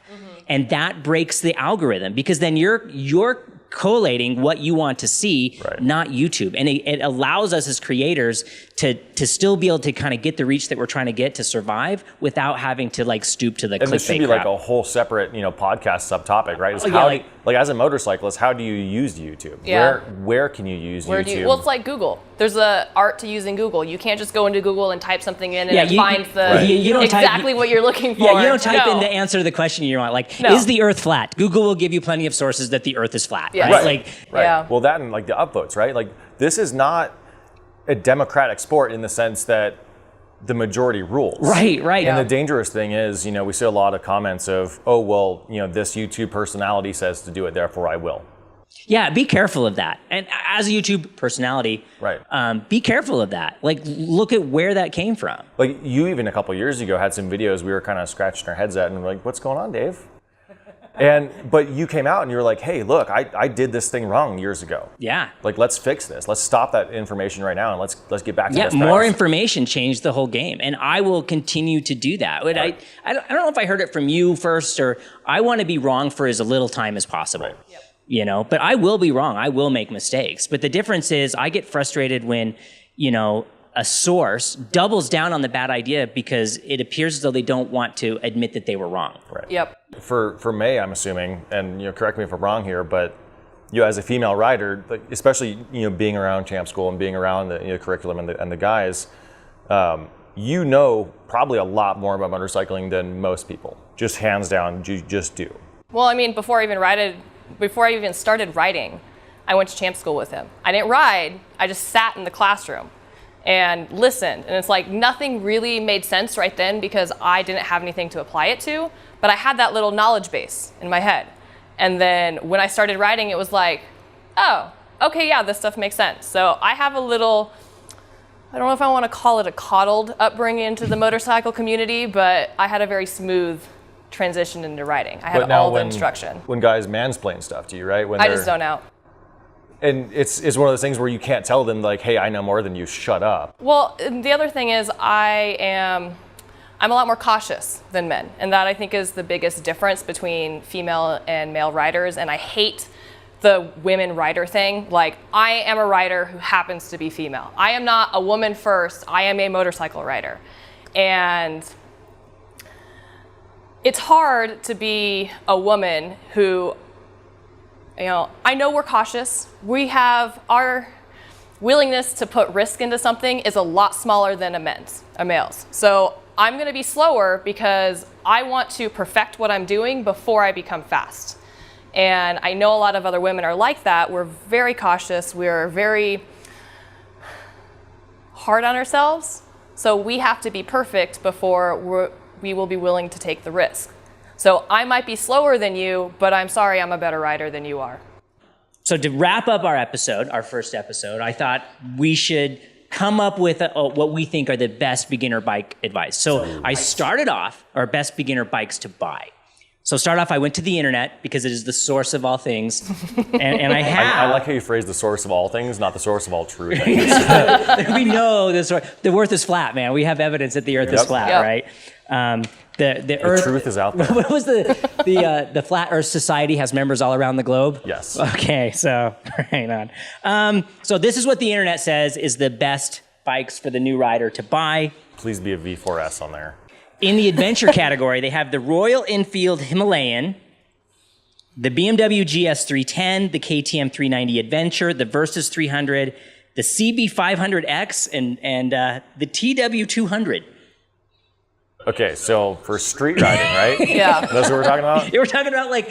And that breaks the algorithm, because then you're collating what you want to see, not YouTube. And it allows us as creators to still be able to kind of get the reach that we're trying to get to survive without having to like stoop to the clickbait. And this should be like a whole separate, podcast subtopic, right? Is like as a motorcyclist, how do you use YouTube? Yeah. Where can you use YouTube? Well, it's like Google. There's an art to using Google. You can't just go into Google and type something in and it finds exactly what you're looking for. Yeah, you don't type in the answer to the question you want. Like, is the Earth flat? Google will give you plenty of sources that the Earth is flat. Yeah. Right? Yeah. Well, that and like the upvotes, right? Like, this is not a democratic sport in the sense that the majority rules. Right. And the dangerous thing is, we see a lot of comments of, oh, well, this YouTube personality says to do it, therefore I will. Yeah, be careful of that. And as a YouTube personality, be careful of that. Like, look at where that came from. Like, you even a couple years ago had some videos we were kind of scratching our heads at and we're like, what's going on, Dave? But you came out and you were like, hey, look, I did this thing wrong years ago. Yeah. Like, let's fix this. Let's stop that information right now and let's get back to best more practice. Information changed the whole game. And I will continue to do that. But I don't know if I heard it from you first, or I want to be wrong for as little time as possible. Right. But I will be wrong. I will make mistakes. But the difference is I get frustrated when, a source doubles down on the bad idea because it appears as though they don't want to admit that they were wrong. Right. Yep. For May, I'm assuming, and correct me if I'm wrong here, but as a female rider, like, especially being around Champ School and being around the curriculum and the guys, probably a lot more about motorcycling than most people. Just hands down, you just do. Well, I mean, before I even started riding, I went to Champ School with him. I didn't ride. I just sat in the classroom and listened. And it's like nothing really made sense right then because I didn't have anything to apply it to, but I had that little knowledge base in my head. And then when I started riding, it was like, oh, okay, yeah, this stuff makes sense. So I have a little, I don't know if I want to call it a coddled upbringing into the motorcycle community, but I had a very smooth transition into riding. I had all the instruction. When guys mansplain stuff to you, right? I just zone out. And it's one of those things where you can't tell them like, hey, I know more than you, shut up. Well, the other thing is I'm a lot more cautious than men. And that I think is the biggest difference between female and male riders. And I hate the women rider thing. Like, I am a rider who happens to be female. I am not a woman first, I am a motorcycle rider. And it's hard to be a woman who, I know we're cautious. We have our willingness to put risk into something is a lot smaller than a male's. So I'm going to be slower because I want to perfect what I'm doing before I become fast. And I know a lot of other women are like that. We're very cautious. We're very hard on ourselves. So we have to be perfect before we will be willing to take the risk. So I might be slower than you, but I'm sorry, I'm a better rider than you are. So to wrap up our first episode, I thought we should come up with what we think are the best beginner bike advice. So I started off our best beginner bikes to buy. So start off, I went to the internet because it is the source of all things. And I have. I like how you phrase the source of all things, not the source of all true things. We know the earth is flat, man. We have evidence that the earth is flat, right? The Earth, truth is out there. What was the Flat Earth Society has members all around the globe? Yes. Okay, so hang on. So this is what the internet says is the best bikes for the new rider to buy. Please be a V4S on there. In the adventure category, they have the Royal Enfield Himalayan, the BMW GS310, the KTM 390 Adventure, the Versys 300, the CB 500X, and the TW 200. Okay, so for street riding, right? Yeah. That's what we're talking about? They were talking about like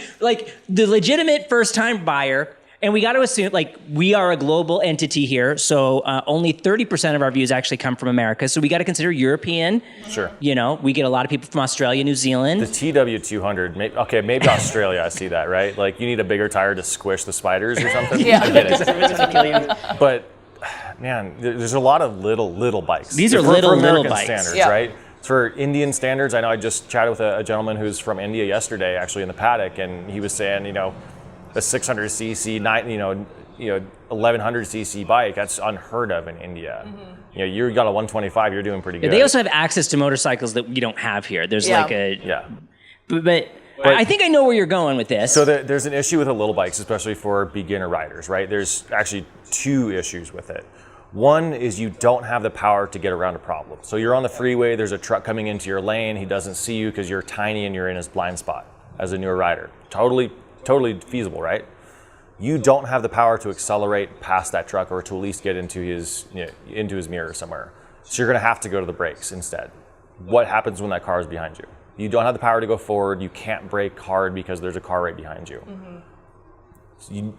the legitimate first-time buyer, and we got to assume like we are a global entity here, so only 30% of our views actually come from America. So we got to consider European. Sure. You know, we get a lot of people from Australia, New Zealand. The TW200, maybe Australia, I see that, right? Like you need a bigger tire to squish the spiders or something. Yeah. I get it. But man, there's a lot of little bikes. These are For little American bikes. standards, Yeah. right? For Indian standards, I know I just chatted with a gentleman who's from India yesterday, actually in the paddock, and he was saying, a 600cc, 1100 cc bike, that's unheard of in India. Mm-hmm. You got a 125, you're doing pretty good. They also have access to motorcycles that you don't have here. There's but I think I know where you're going with this. So there's an issue with the little bikes, especially for beginner riders, right? There's actually two issues with it. One is you don't have the power to get around a problem. So you're on the freeway, there's a truck coming into your lane, he doesn't see you because you're tiny and you're in his blind spot as a newer rider. Totally feasible, right? You don't have the power to accelerate past that truck or to at least get into his mirror somewhere. So you're gonna have to go to the brakes instead. What happens when that car is behind you? You don't have the power to go forward, you can't brake hard because there's a car right behind you. Mm-hmm.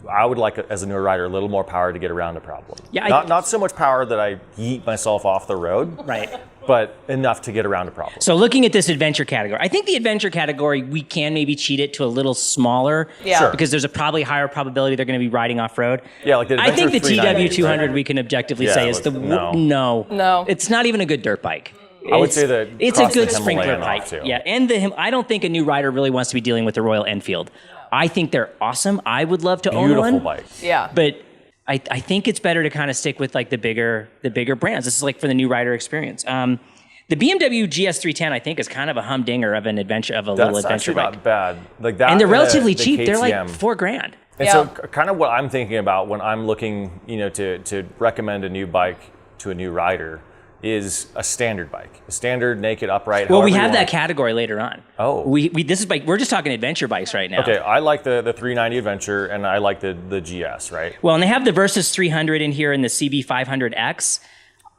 I would like, as a newer rider, a little more power to get around a problem. Yeah, not so much power that I yeet myself off the road, right? But enough to get around a problem. So looking at this adventure category, I think the adventure category, we can maybe cheat it to a little smaller, Sure. because there's a probably higher probability they're going to be riding off-road. Yeah, like the I think the Adventure TW 200 right? we can objectively say is No. It's not even a good dirt bike. I would say that it's a good the sprinkler Himalayan bike. off, too. Yeah, and I don't think a new rider really wants to be dealing with the Royal Enfield. I think they're awesome. I would love to own one. Beautiful bike. Yeah. But I think it's better to kind of stick with like the bigger brands. This is like for the new rider experience. The BMW GS310, I think, is kind of a humdinger of little adventure That's bike. actually not bad. Like that, And they're relatively the cheap. KTM. They're like $4,000. And so kind of what I'm thinking about when I'm looking, to recommend a new bike to a new rider is a standard bike, a standard naked upright. Well, we have that category later on. Oh, this is we're just talking adventure bikes right now. Okay, I like the 390 Adventure and I like the GS, right? Well, and they have the Versys 300 in here and the CB 500X.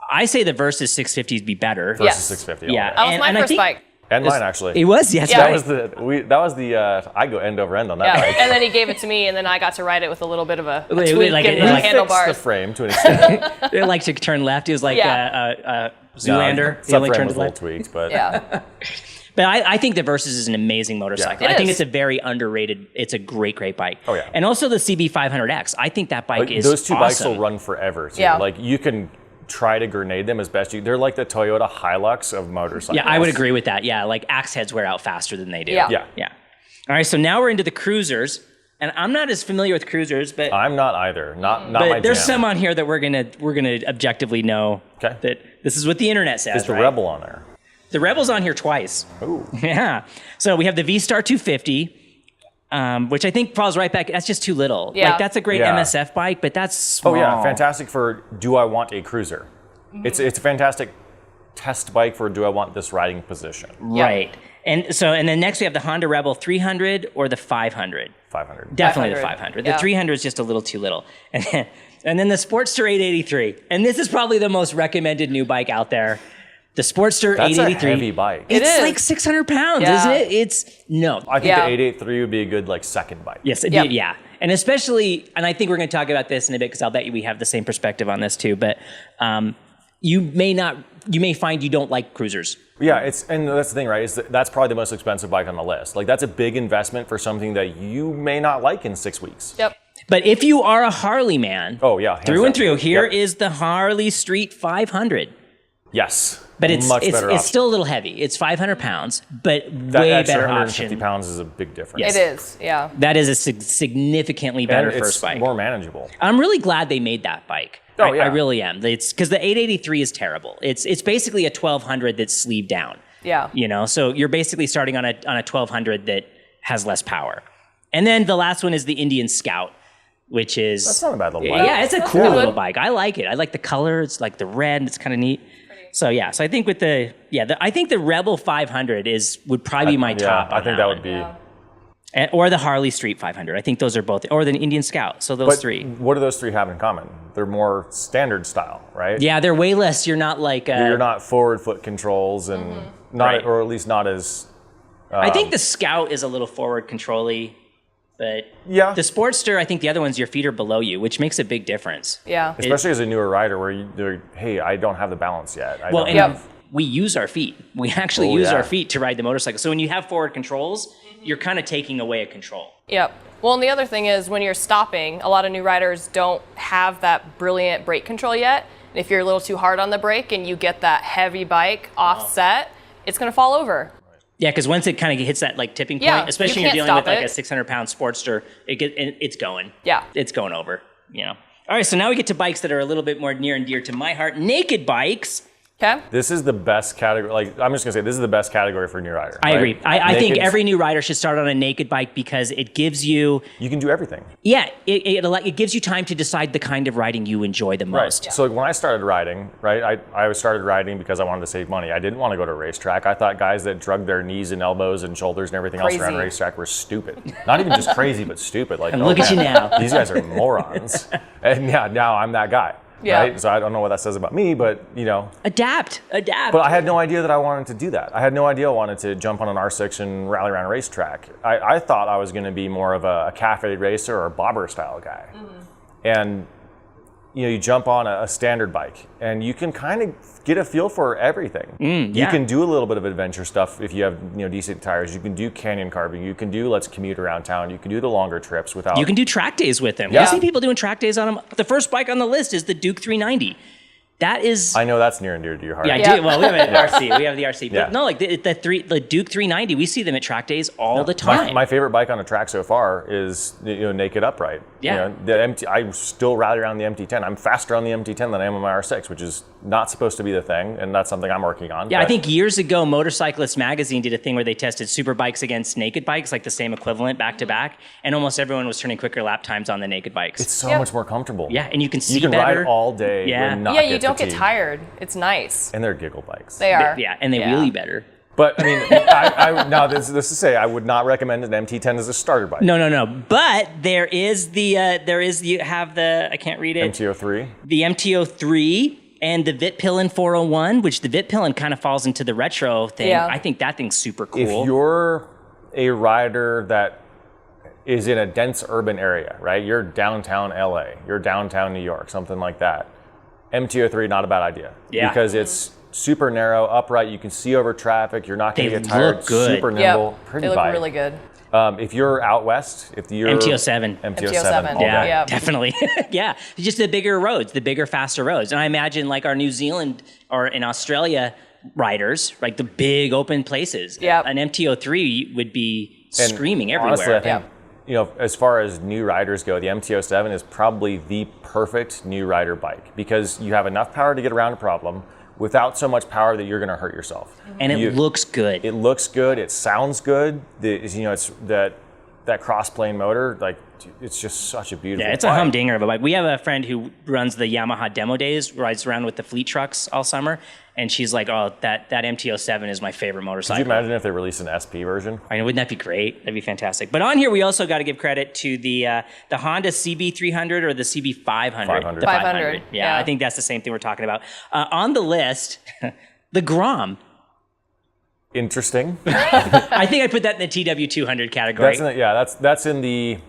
I say the Versys 650s be better. Versus Yes. 650. Yeah. That was my first bike. And mine actually. It was, yes. Yeah. Right. That was the I go end over end on that Yeah. bike. And then he gave it to me, and then I got to ride it with a little bit of a Wait, tweak like in it- the like- Fixed the handlebars. frame to an extent. They like to turn left. It was like Zoolander. He only Subframe turned was to a little left. tweaked, but Yeah. But I think the Versys is an amazing motorcycle. Yeah. I think It is. it's a very underrated. It's a great bike. Oh, yeah. And also the CB 500X. I think that bike like, is those two bikes awesome. will run forever. Too. Yeah. Like you can try to grenade them as best you. They're like the Toyota Hilux of motorcycles. Yeah, I would agree with that. Yeah, like axe heads wear out faster than they do. Yeah. Yeah. All right, so now we're into the cruisers, and I'm not as familiar with cruisers, but I'm not either. Not my there's jam. some on here that we're gonna objectively know Okay. that this is what the internet says. Is the right? Rebel on there? The Rebel's on here twice. Ooh. Yeah. So we have the V-Star 250, which I think falls right back. That's just too little. Yeah. Like that's a great Yeah. MSF bike, but that's small. Oh yeah, fantastic for do I want a cruiser? Mm-hmm. It's a fantastic test bike for do I want this riding position? Right. And then next we have the Honda Rebel 300 or the 500. 500. Definitely 500. the 500. Yeah. The 300 is just a little too little. And then the Sportster 883. And this is probably the most recommended new bike out there. The Sportster That's 883. a heavy bike. It It's is. like 600 pounds, Yeah. isn't it? It's no. I think Yeah. the 883 would be a good second bike. Yes, Yep. yeah. And especially, and I think we're going to talk about this in a bit because I'll bet you we have the same perspective on this too. But you may find you don't like cruisers. Yeah, and that's the thing, right? That's probably the most expensive bike on the list. Like that's a big investment for something that you may not like in 6 weeks. Yep. But if you are a Harley man, Oh yeah, hands through and down. through, here Yep. is the Harley Street 500. Yes, But it's much better option. still a little heavy. It's 500 pounds, but That way extra better 150 option. pounds is a big difference. Yes. It is. Yeah. That is a significantly better and it's first bike. more manageable. I'm really glad they made that bike. Oh, I yeah. really am. It's because the 883 is terrible. It's basically a 1200 that's sleeved down. Yeah. You know, so you're basically starting on a 1200 that has less power. And then the last one is the Indian Scout. which is That's not a bad little bike. Yeah, it's a cool good. little bike. I like it. I like the color. It's like the red. It's kind of neat. So yeah, so I think with I think the Rebel 500 would probably be my top. I think that would be. Or the Harley Street 500. I think those are both, or the Indian Scout. So those three. What do those three have in common? They're more standard style, right? Yeah, they're way less. You're not like you're not forward foot controls and not, Right. or at least not as. I think the Scout is a little forward control-y, but Yeah. the Sportster, I think the other ones, your feet are below you, which makes a big difference. Yeah. Especially as a newer rider, where hey, I don't have the balance yet. Well, and Yep. we use our feet. We actually Oh, use yeah. our feet to ride the motorcycle. So when you have forward controls, you're kind of taking away a control. Yep. Well, and the other thing is when you're stopping, a lot of new riders don't have that brilliant brake control yet. And if you're a little too hard on the brake and you get that heavy bike offset, it's going to fall over. Yeah, because once it kind of hits that like tipping point, Yeah, especially you when you're can't dealing with stop like it. a 600-pound Sportster, it's going. Yeah. It's going over, you know. All right, so now we get to bikes that are a little bit more near and dear to my heart. Naked bikes. Okay. This is the best category. Like, I'm just gonna say, this is the best category for a new rider. I right? agree. I think Naked, every new rider should start on a naked bike because it gives you, you can do everything. it gives you time to decide the kind of riding you enjoy the most. So like, when I started riding, right, I started riding because I wanted to save money. I didn't want to go to a racetrack. I thought guys that drug their knees and elbows and shoulders and everything else around a Crazy. racetrack were stupid. Not even just crazy, but stupid. Like, And look at you now. These guys are morons. And yeah, now I'm that guy. Yeah. Right? So I don't know what that says about me, but you know. Adapt. But I had no idea that I wanted to do that. I had no idea I wanted to jump on an R6 and rally around a racetrack. I thought I was going to be more of a cafe racer or a bobber style guy. And you jump on a standard bike and you can kind of get a feel for everything. You can do a little bit of adventure stuff if you have decent tires. You can do canyon carving. You can do let's commute around town. You can do the longer trips without. You can do track days with them. Yeah. You see people doing track days on them. The first bike on the list is the Duke 390. That is. I know that's near and dear to your heart. Yeah, I Yeah. do. Well, we have an RC. We have the RC. But Yeah. no, like the Duke 390, we see them at track days all the time. My favorite bike on a track so far is naked upright. Yeah. I still rally around the MT10. I'm faster on the MT10 than I am on my R6, which is not supposed to be the thing, and that's something I'm working on. Yeah, I but- think years ago, Motorcyclist Magazine did a thing where they tested super bikes against naked bikes, like the same equivalent back to back, and almost everyone was turning quicker lap times on the naked bikes. it's so Yep. much more comfortable. Yeah, and you can see You can better. ride all day Yeah. and not Yeah, get you don't get fatigued. tired. It's nice. And they're giggle bikes. They are. Yeah, and they wheelie better. But I mean, now this is to say, I would not recommend an MT10 as a starter bike. No. But there is you have the, I can't read it. MT03. The MT03 and the Vitpillin 401, which the Vitpillin kind of falls into the retro thing. Yeah. I think that thing's super cool. If you're a rider that is in a dense urban area, right? You're downtown LA, you're downtown New York, something like that. MT03, not a bad idea. Yeah. Because it's super narrow, upright, you can see over traffic, you're not going They to get tired, look good. super nimble, Yep. pretty They look bike. really good. If you're out west, if you're MT07. MT07, all Yeah, day. Yeah. definitely. Yeah, just the bigger roads, the bigger, faster roads. And I imagine like our New Zealand or in Australia riders, like the big open places. Yep. An MT03 would be And screaming everywhere. Honestly, I think, Yeah. as far as new riders go, the MT07 is probably the perfect new rider bike because you have enough power to get around a problem without so much power that you're going to hurt yourself. And it looks good. It looks good. It sounds good. It's that cross-plane motor. Like it's just such a beautiful. Yeah, it's a bike. humdinger of a bike. We have a friend who runs the Yamaha demo days, rides around with the fleet trucks all summer, and she's like, "Oh, that MT07 is my favorite Could motorcycle." you imagine if they released an SP version? I mean, wouldn't that be great? That'd be fantastic. But on here, we also got to give credit to the Honda CB300 or the CB500. 500. The 500, Yeah, yeah. I think that's the same thing we're talking about. On the list, the Grom. Interesting. I think I put that in the TW200 category. That's in the.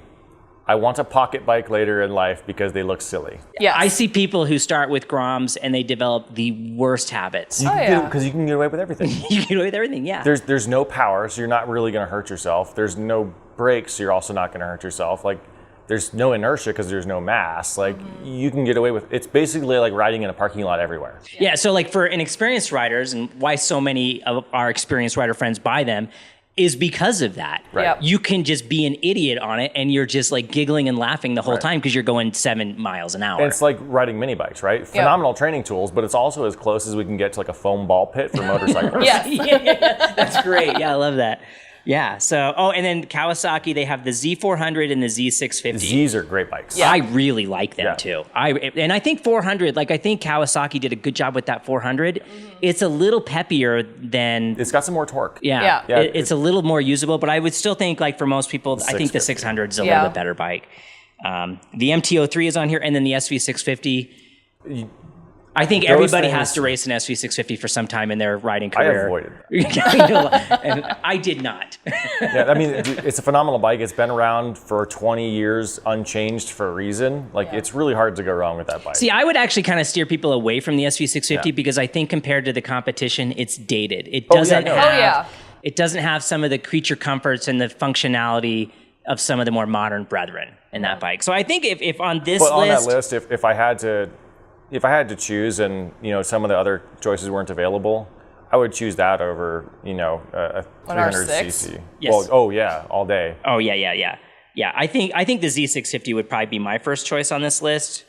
I want a pocket bike later in life because they look silly. Yes. I see people who start with Groms and they develop the worst habits. yeah. Because you can get away with everything. You get away with everything, yeah. There's no power, so you're not really going to hurt yourself. There's no brakes, so you're also not going to hurt yourself. Like, there's no inertia because there's no mass. Like, you can get away with. It's basically like riding in a parking lot everywhere. Yeah, so like for inexperienced riders, and why so many of our experienced rider friends buy them, is because of that. Right. Yep. You can just be an idiot on it, and you're just like giggling and laughing the whole Right. time because you're going 7 miles an hour. And it's like riding mini bikes, right? Phenomenal training tools, but it's also as close as we can get to like a foam ball pit for motorcycles. Yes. yeah, that's great. Yeah, I love that. Yeah. So, and then Kawasaki, they have the Z400 and the Z650. Z's are great bikes. I really like them too. I think 400, I think Kawasaki did a good job with that 400. It's a little peppier than. It's got some more torque. Yeah. It's a little more usable, but I would still think for most people, I think the 600 is a little bit better bike. The MT-03 is on here, and then the SV650. I think everybody has to race an SV650 for some time in their riding career. I avoided And I did not. Yeah, I mean, it's a phenomenal bike. It's been around for 20 years unchanged for a reason. It's really hard to go wrong with that bike. See, I would actually kind of steer people away from the SV650 because I think compared to the competition, it's dated. It doesn't it doesn't have some of the creature comforts and the functionality of some of the more modern brethren in that bike. So I think if on this on that list, if I had to choose and, some of the other choices weren't available, I would choose that over, a 300cc. Yes. Well, all day. Oh, yeah. Yeah, I think the Z650 would probably be my first choice on this list.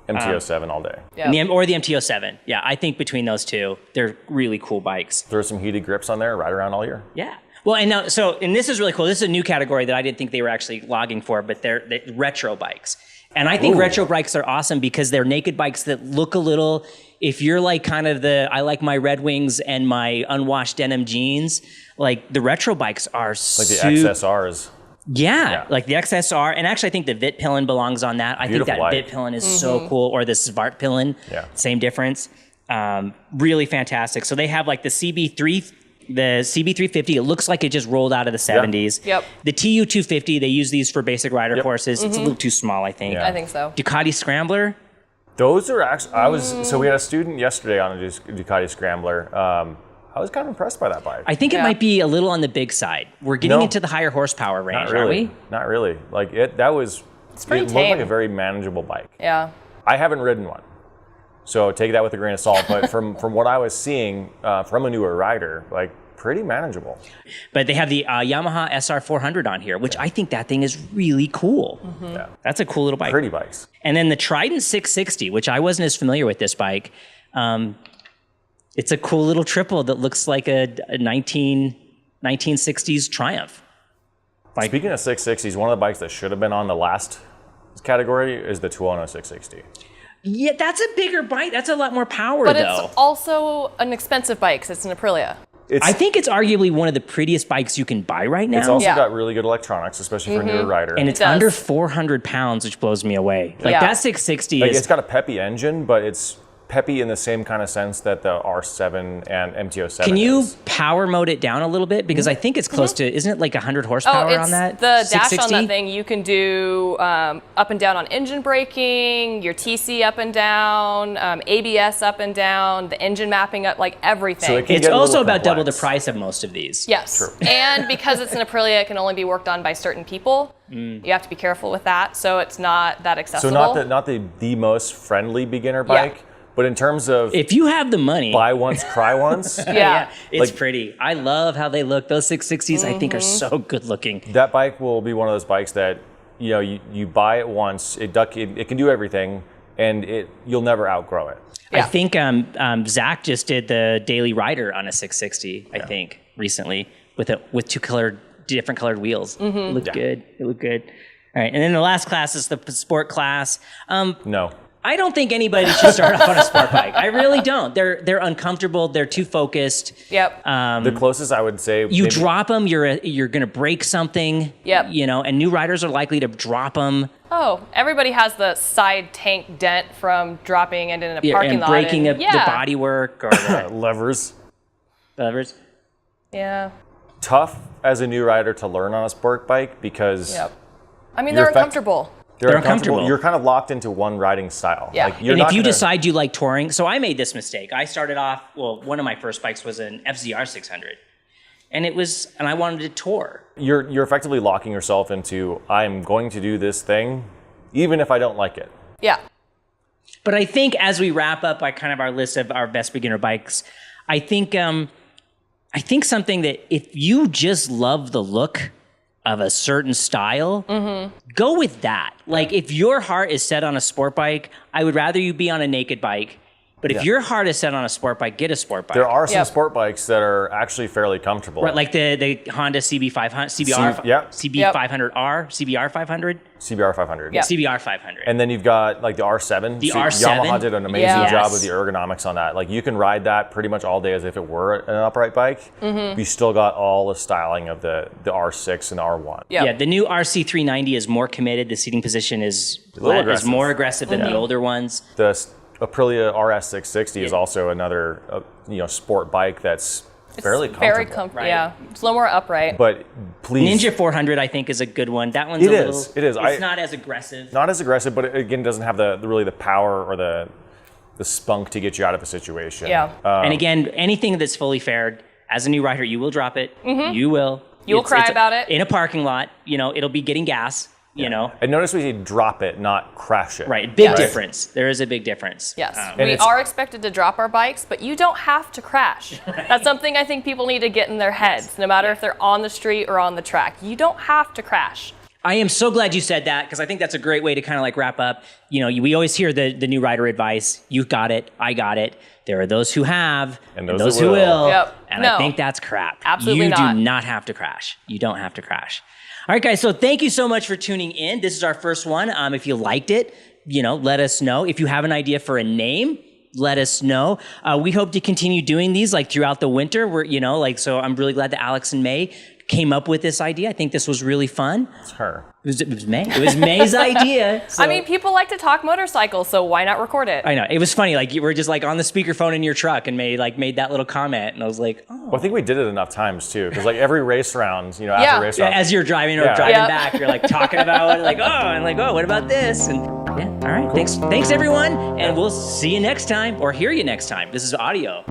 MT-07 all day. Yep. Or the MT-07. Yeah, I think between those two, they're really cool bikes. Throw some heated grips on there, ride around all year. Yeah. Well, and this is really cool. This is a new category that I didn't think they were actually logging for, but they're retro bikes. And I think retro bikes are awesome because they're naked bikes that look a little, if you're I like my Red Wings and my unwashed denim jeans, the retro bikes are like the XSRs. Yeah, like the XSR. And actually, I think the Vitpillen belongs on that. I think that Vitpillen is so cool. Or the Svartpillen, same difference. Really fantastic. So they have the CB3, the CB350, it looks like it just rolled out of the 70s. Yep. The TU250, they use these for basic rider courses. It's a little too small, I think. I think so. Ducati Scrambler. Those are actually, so we had a student yesterday on a Ducati Scrambler. I was kind of impressed by that bike. I think it might be a little on the big side. We're getting into the higher horsepower range, aren't we? Not really. It looked like a very manageable bike. Yeah. I haven't ridden one, so take that with a grain of salt. But from what I was seeing from a newer rider, pretty manageable. But they have the Yamaha SR400 on here, which I think that thing is really cool. Yeah. That's a cool little bike. Pretty bikes. And then the Trident 660, which I wasn't as familiar with this bike. It's a cool little triple that looks like a 1960s Triumph. Speaking of 660s, one of the bikes that should have been on the last category is the Tuono 660. Yeah, that's a bigger bike. That's a lot more power, but though. It's also an expensive bike because it's an Aprilia. I think it's arguably one of the prettiest bikes you can buy right now. It's also got really good electronics, especially for a newer rider. And it's under 400 pounds, which blows me away. That 660 is... It's got a peppy engine, but it's peppy in the same kind of sense that the R7 and MT-07 Can you power mode it down a little bit? Because I think it's close to, isn't it 100 horsepower on that? The dash on that thing, you can do up and down on engine braking, your TC up and down, ABS up and down, the engine mapping up, everything. So it's also about double the price of most of these. Yes. True. And because it's an Aprilia, it can only be worked on by certain people. You have to be careful with that, so it's not that accessible. So not the most friendly beginner bike. But in terms of... If you have the money... Buy once, cry once. It's pretty. I love how they look. Those 660s, I think, are so good looking. That bike will be one of those bikes that, you buy it once, it can do everything, and you'll never outgrow it. I think Zach just did the Daily Rider on a 660, I think, recently, with different colored wheels. It looked good. It looked good. All right, and then the last class is the sport class. No. I don't think anybody should start off on a sport bike. I really don't. They're uncomfortable. They're too focused. Yep. The closest I would say... You drop them, you're going to break something. Yep. And new riders are likely to drop them. Oh, everybody has the side tank dent from dropping it in a parking lot. And breaking the bodywork or the levers. Levers. Yeah. Tough as a new rider to learn on a sport bike because... Yep. I mean, they're uncomfortable. They're uncomfortable. You're kind of locked into one riding style. Yeah. If you decide you like touring, so I made this mistake. I started off, one of my first bikes was an FZR 600. And I wanted to tour. You're effectively locking yourself into, I'm going to do this thing, even if I don't like it. Yeah. But I think as we wrap up our list of our best beginner bikes, I think something that if you just love the look of a certain style, go with that. If your heart is set on a sport bike, I would rather you be on a naked bike But if your heart is set on a sport bike, get a sport bike. There are some Yep. sport bikes that are actually fairly comfortable. Right, like the Honda CB500, CB500R, CBR 500, CBR 500. Yeah. CBR 500. And then you've got like the R7. The So R7. Yamaha did an amazing Yes. job with the ergonomics on that. Like you can ride that pretty much all day as if it were an upright bike. You still got all the styling of the R6 and the R1. Yep. Yeah, the new RC390 is more committed. The seating position is little aggressive. more aggressive than the older ones. The Aprilia RS660 is also another sport bike that's fairly comfortable. Very comfortable. Right. Yeah, it's a little more upright. But please, Ninja 400, I think, is a good one. That one's It a is. little. It is. It's not as aggressive. not as aggressive, but it, again, doesn't have really the power or the spunk to get you out of a situation. Yeah. And again, anything that's fully faired, as a new rider, you will drop it. You will. You'll cry about it. In a parking lot, it'll be getting gas, And notice we say drop it, not crash it. Right, big Yes. difference. There is a big difference. Yes, And we it's- are expected to drop our bikes, but you don't have to crash. That's something I think people need to get in their heads, no matter if they're on the street or on the track. You don't have to crash. I am so glad you said that because I think that's a great way to kind of like wrap up. We always hear the new rider advice. You got it. I got it. There are those who have And and those those who who will. will. Yep. And No. I think that's crap. Absolutely you not. do not have to crash. You don't have to crash. All right, guys. So thank you so much for tuning in. This is our first one. If you liked it, let us know. If you have an idea for a name, let us know. We hope to continue doing these like throughout the winter. So I'm really glad that Alex and May came up with this idea. I think this was really fun. It's her. It was May. It was May's idea. So. I mean, people like to talk motorcycles, so why not record it? I know. It was funny. Like you were just like on the speakerphone in your truck and made that little comment. And I was like, oh. Well, I think we did it enough times too, because like every race round, Yeah. after race round, As you're driving or Yeah. driving Yeah. back, you're like talking about it, like, what about this? And yeah, all right. Thanks everyone. And we'll see you next time or hear you next time. This is audio.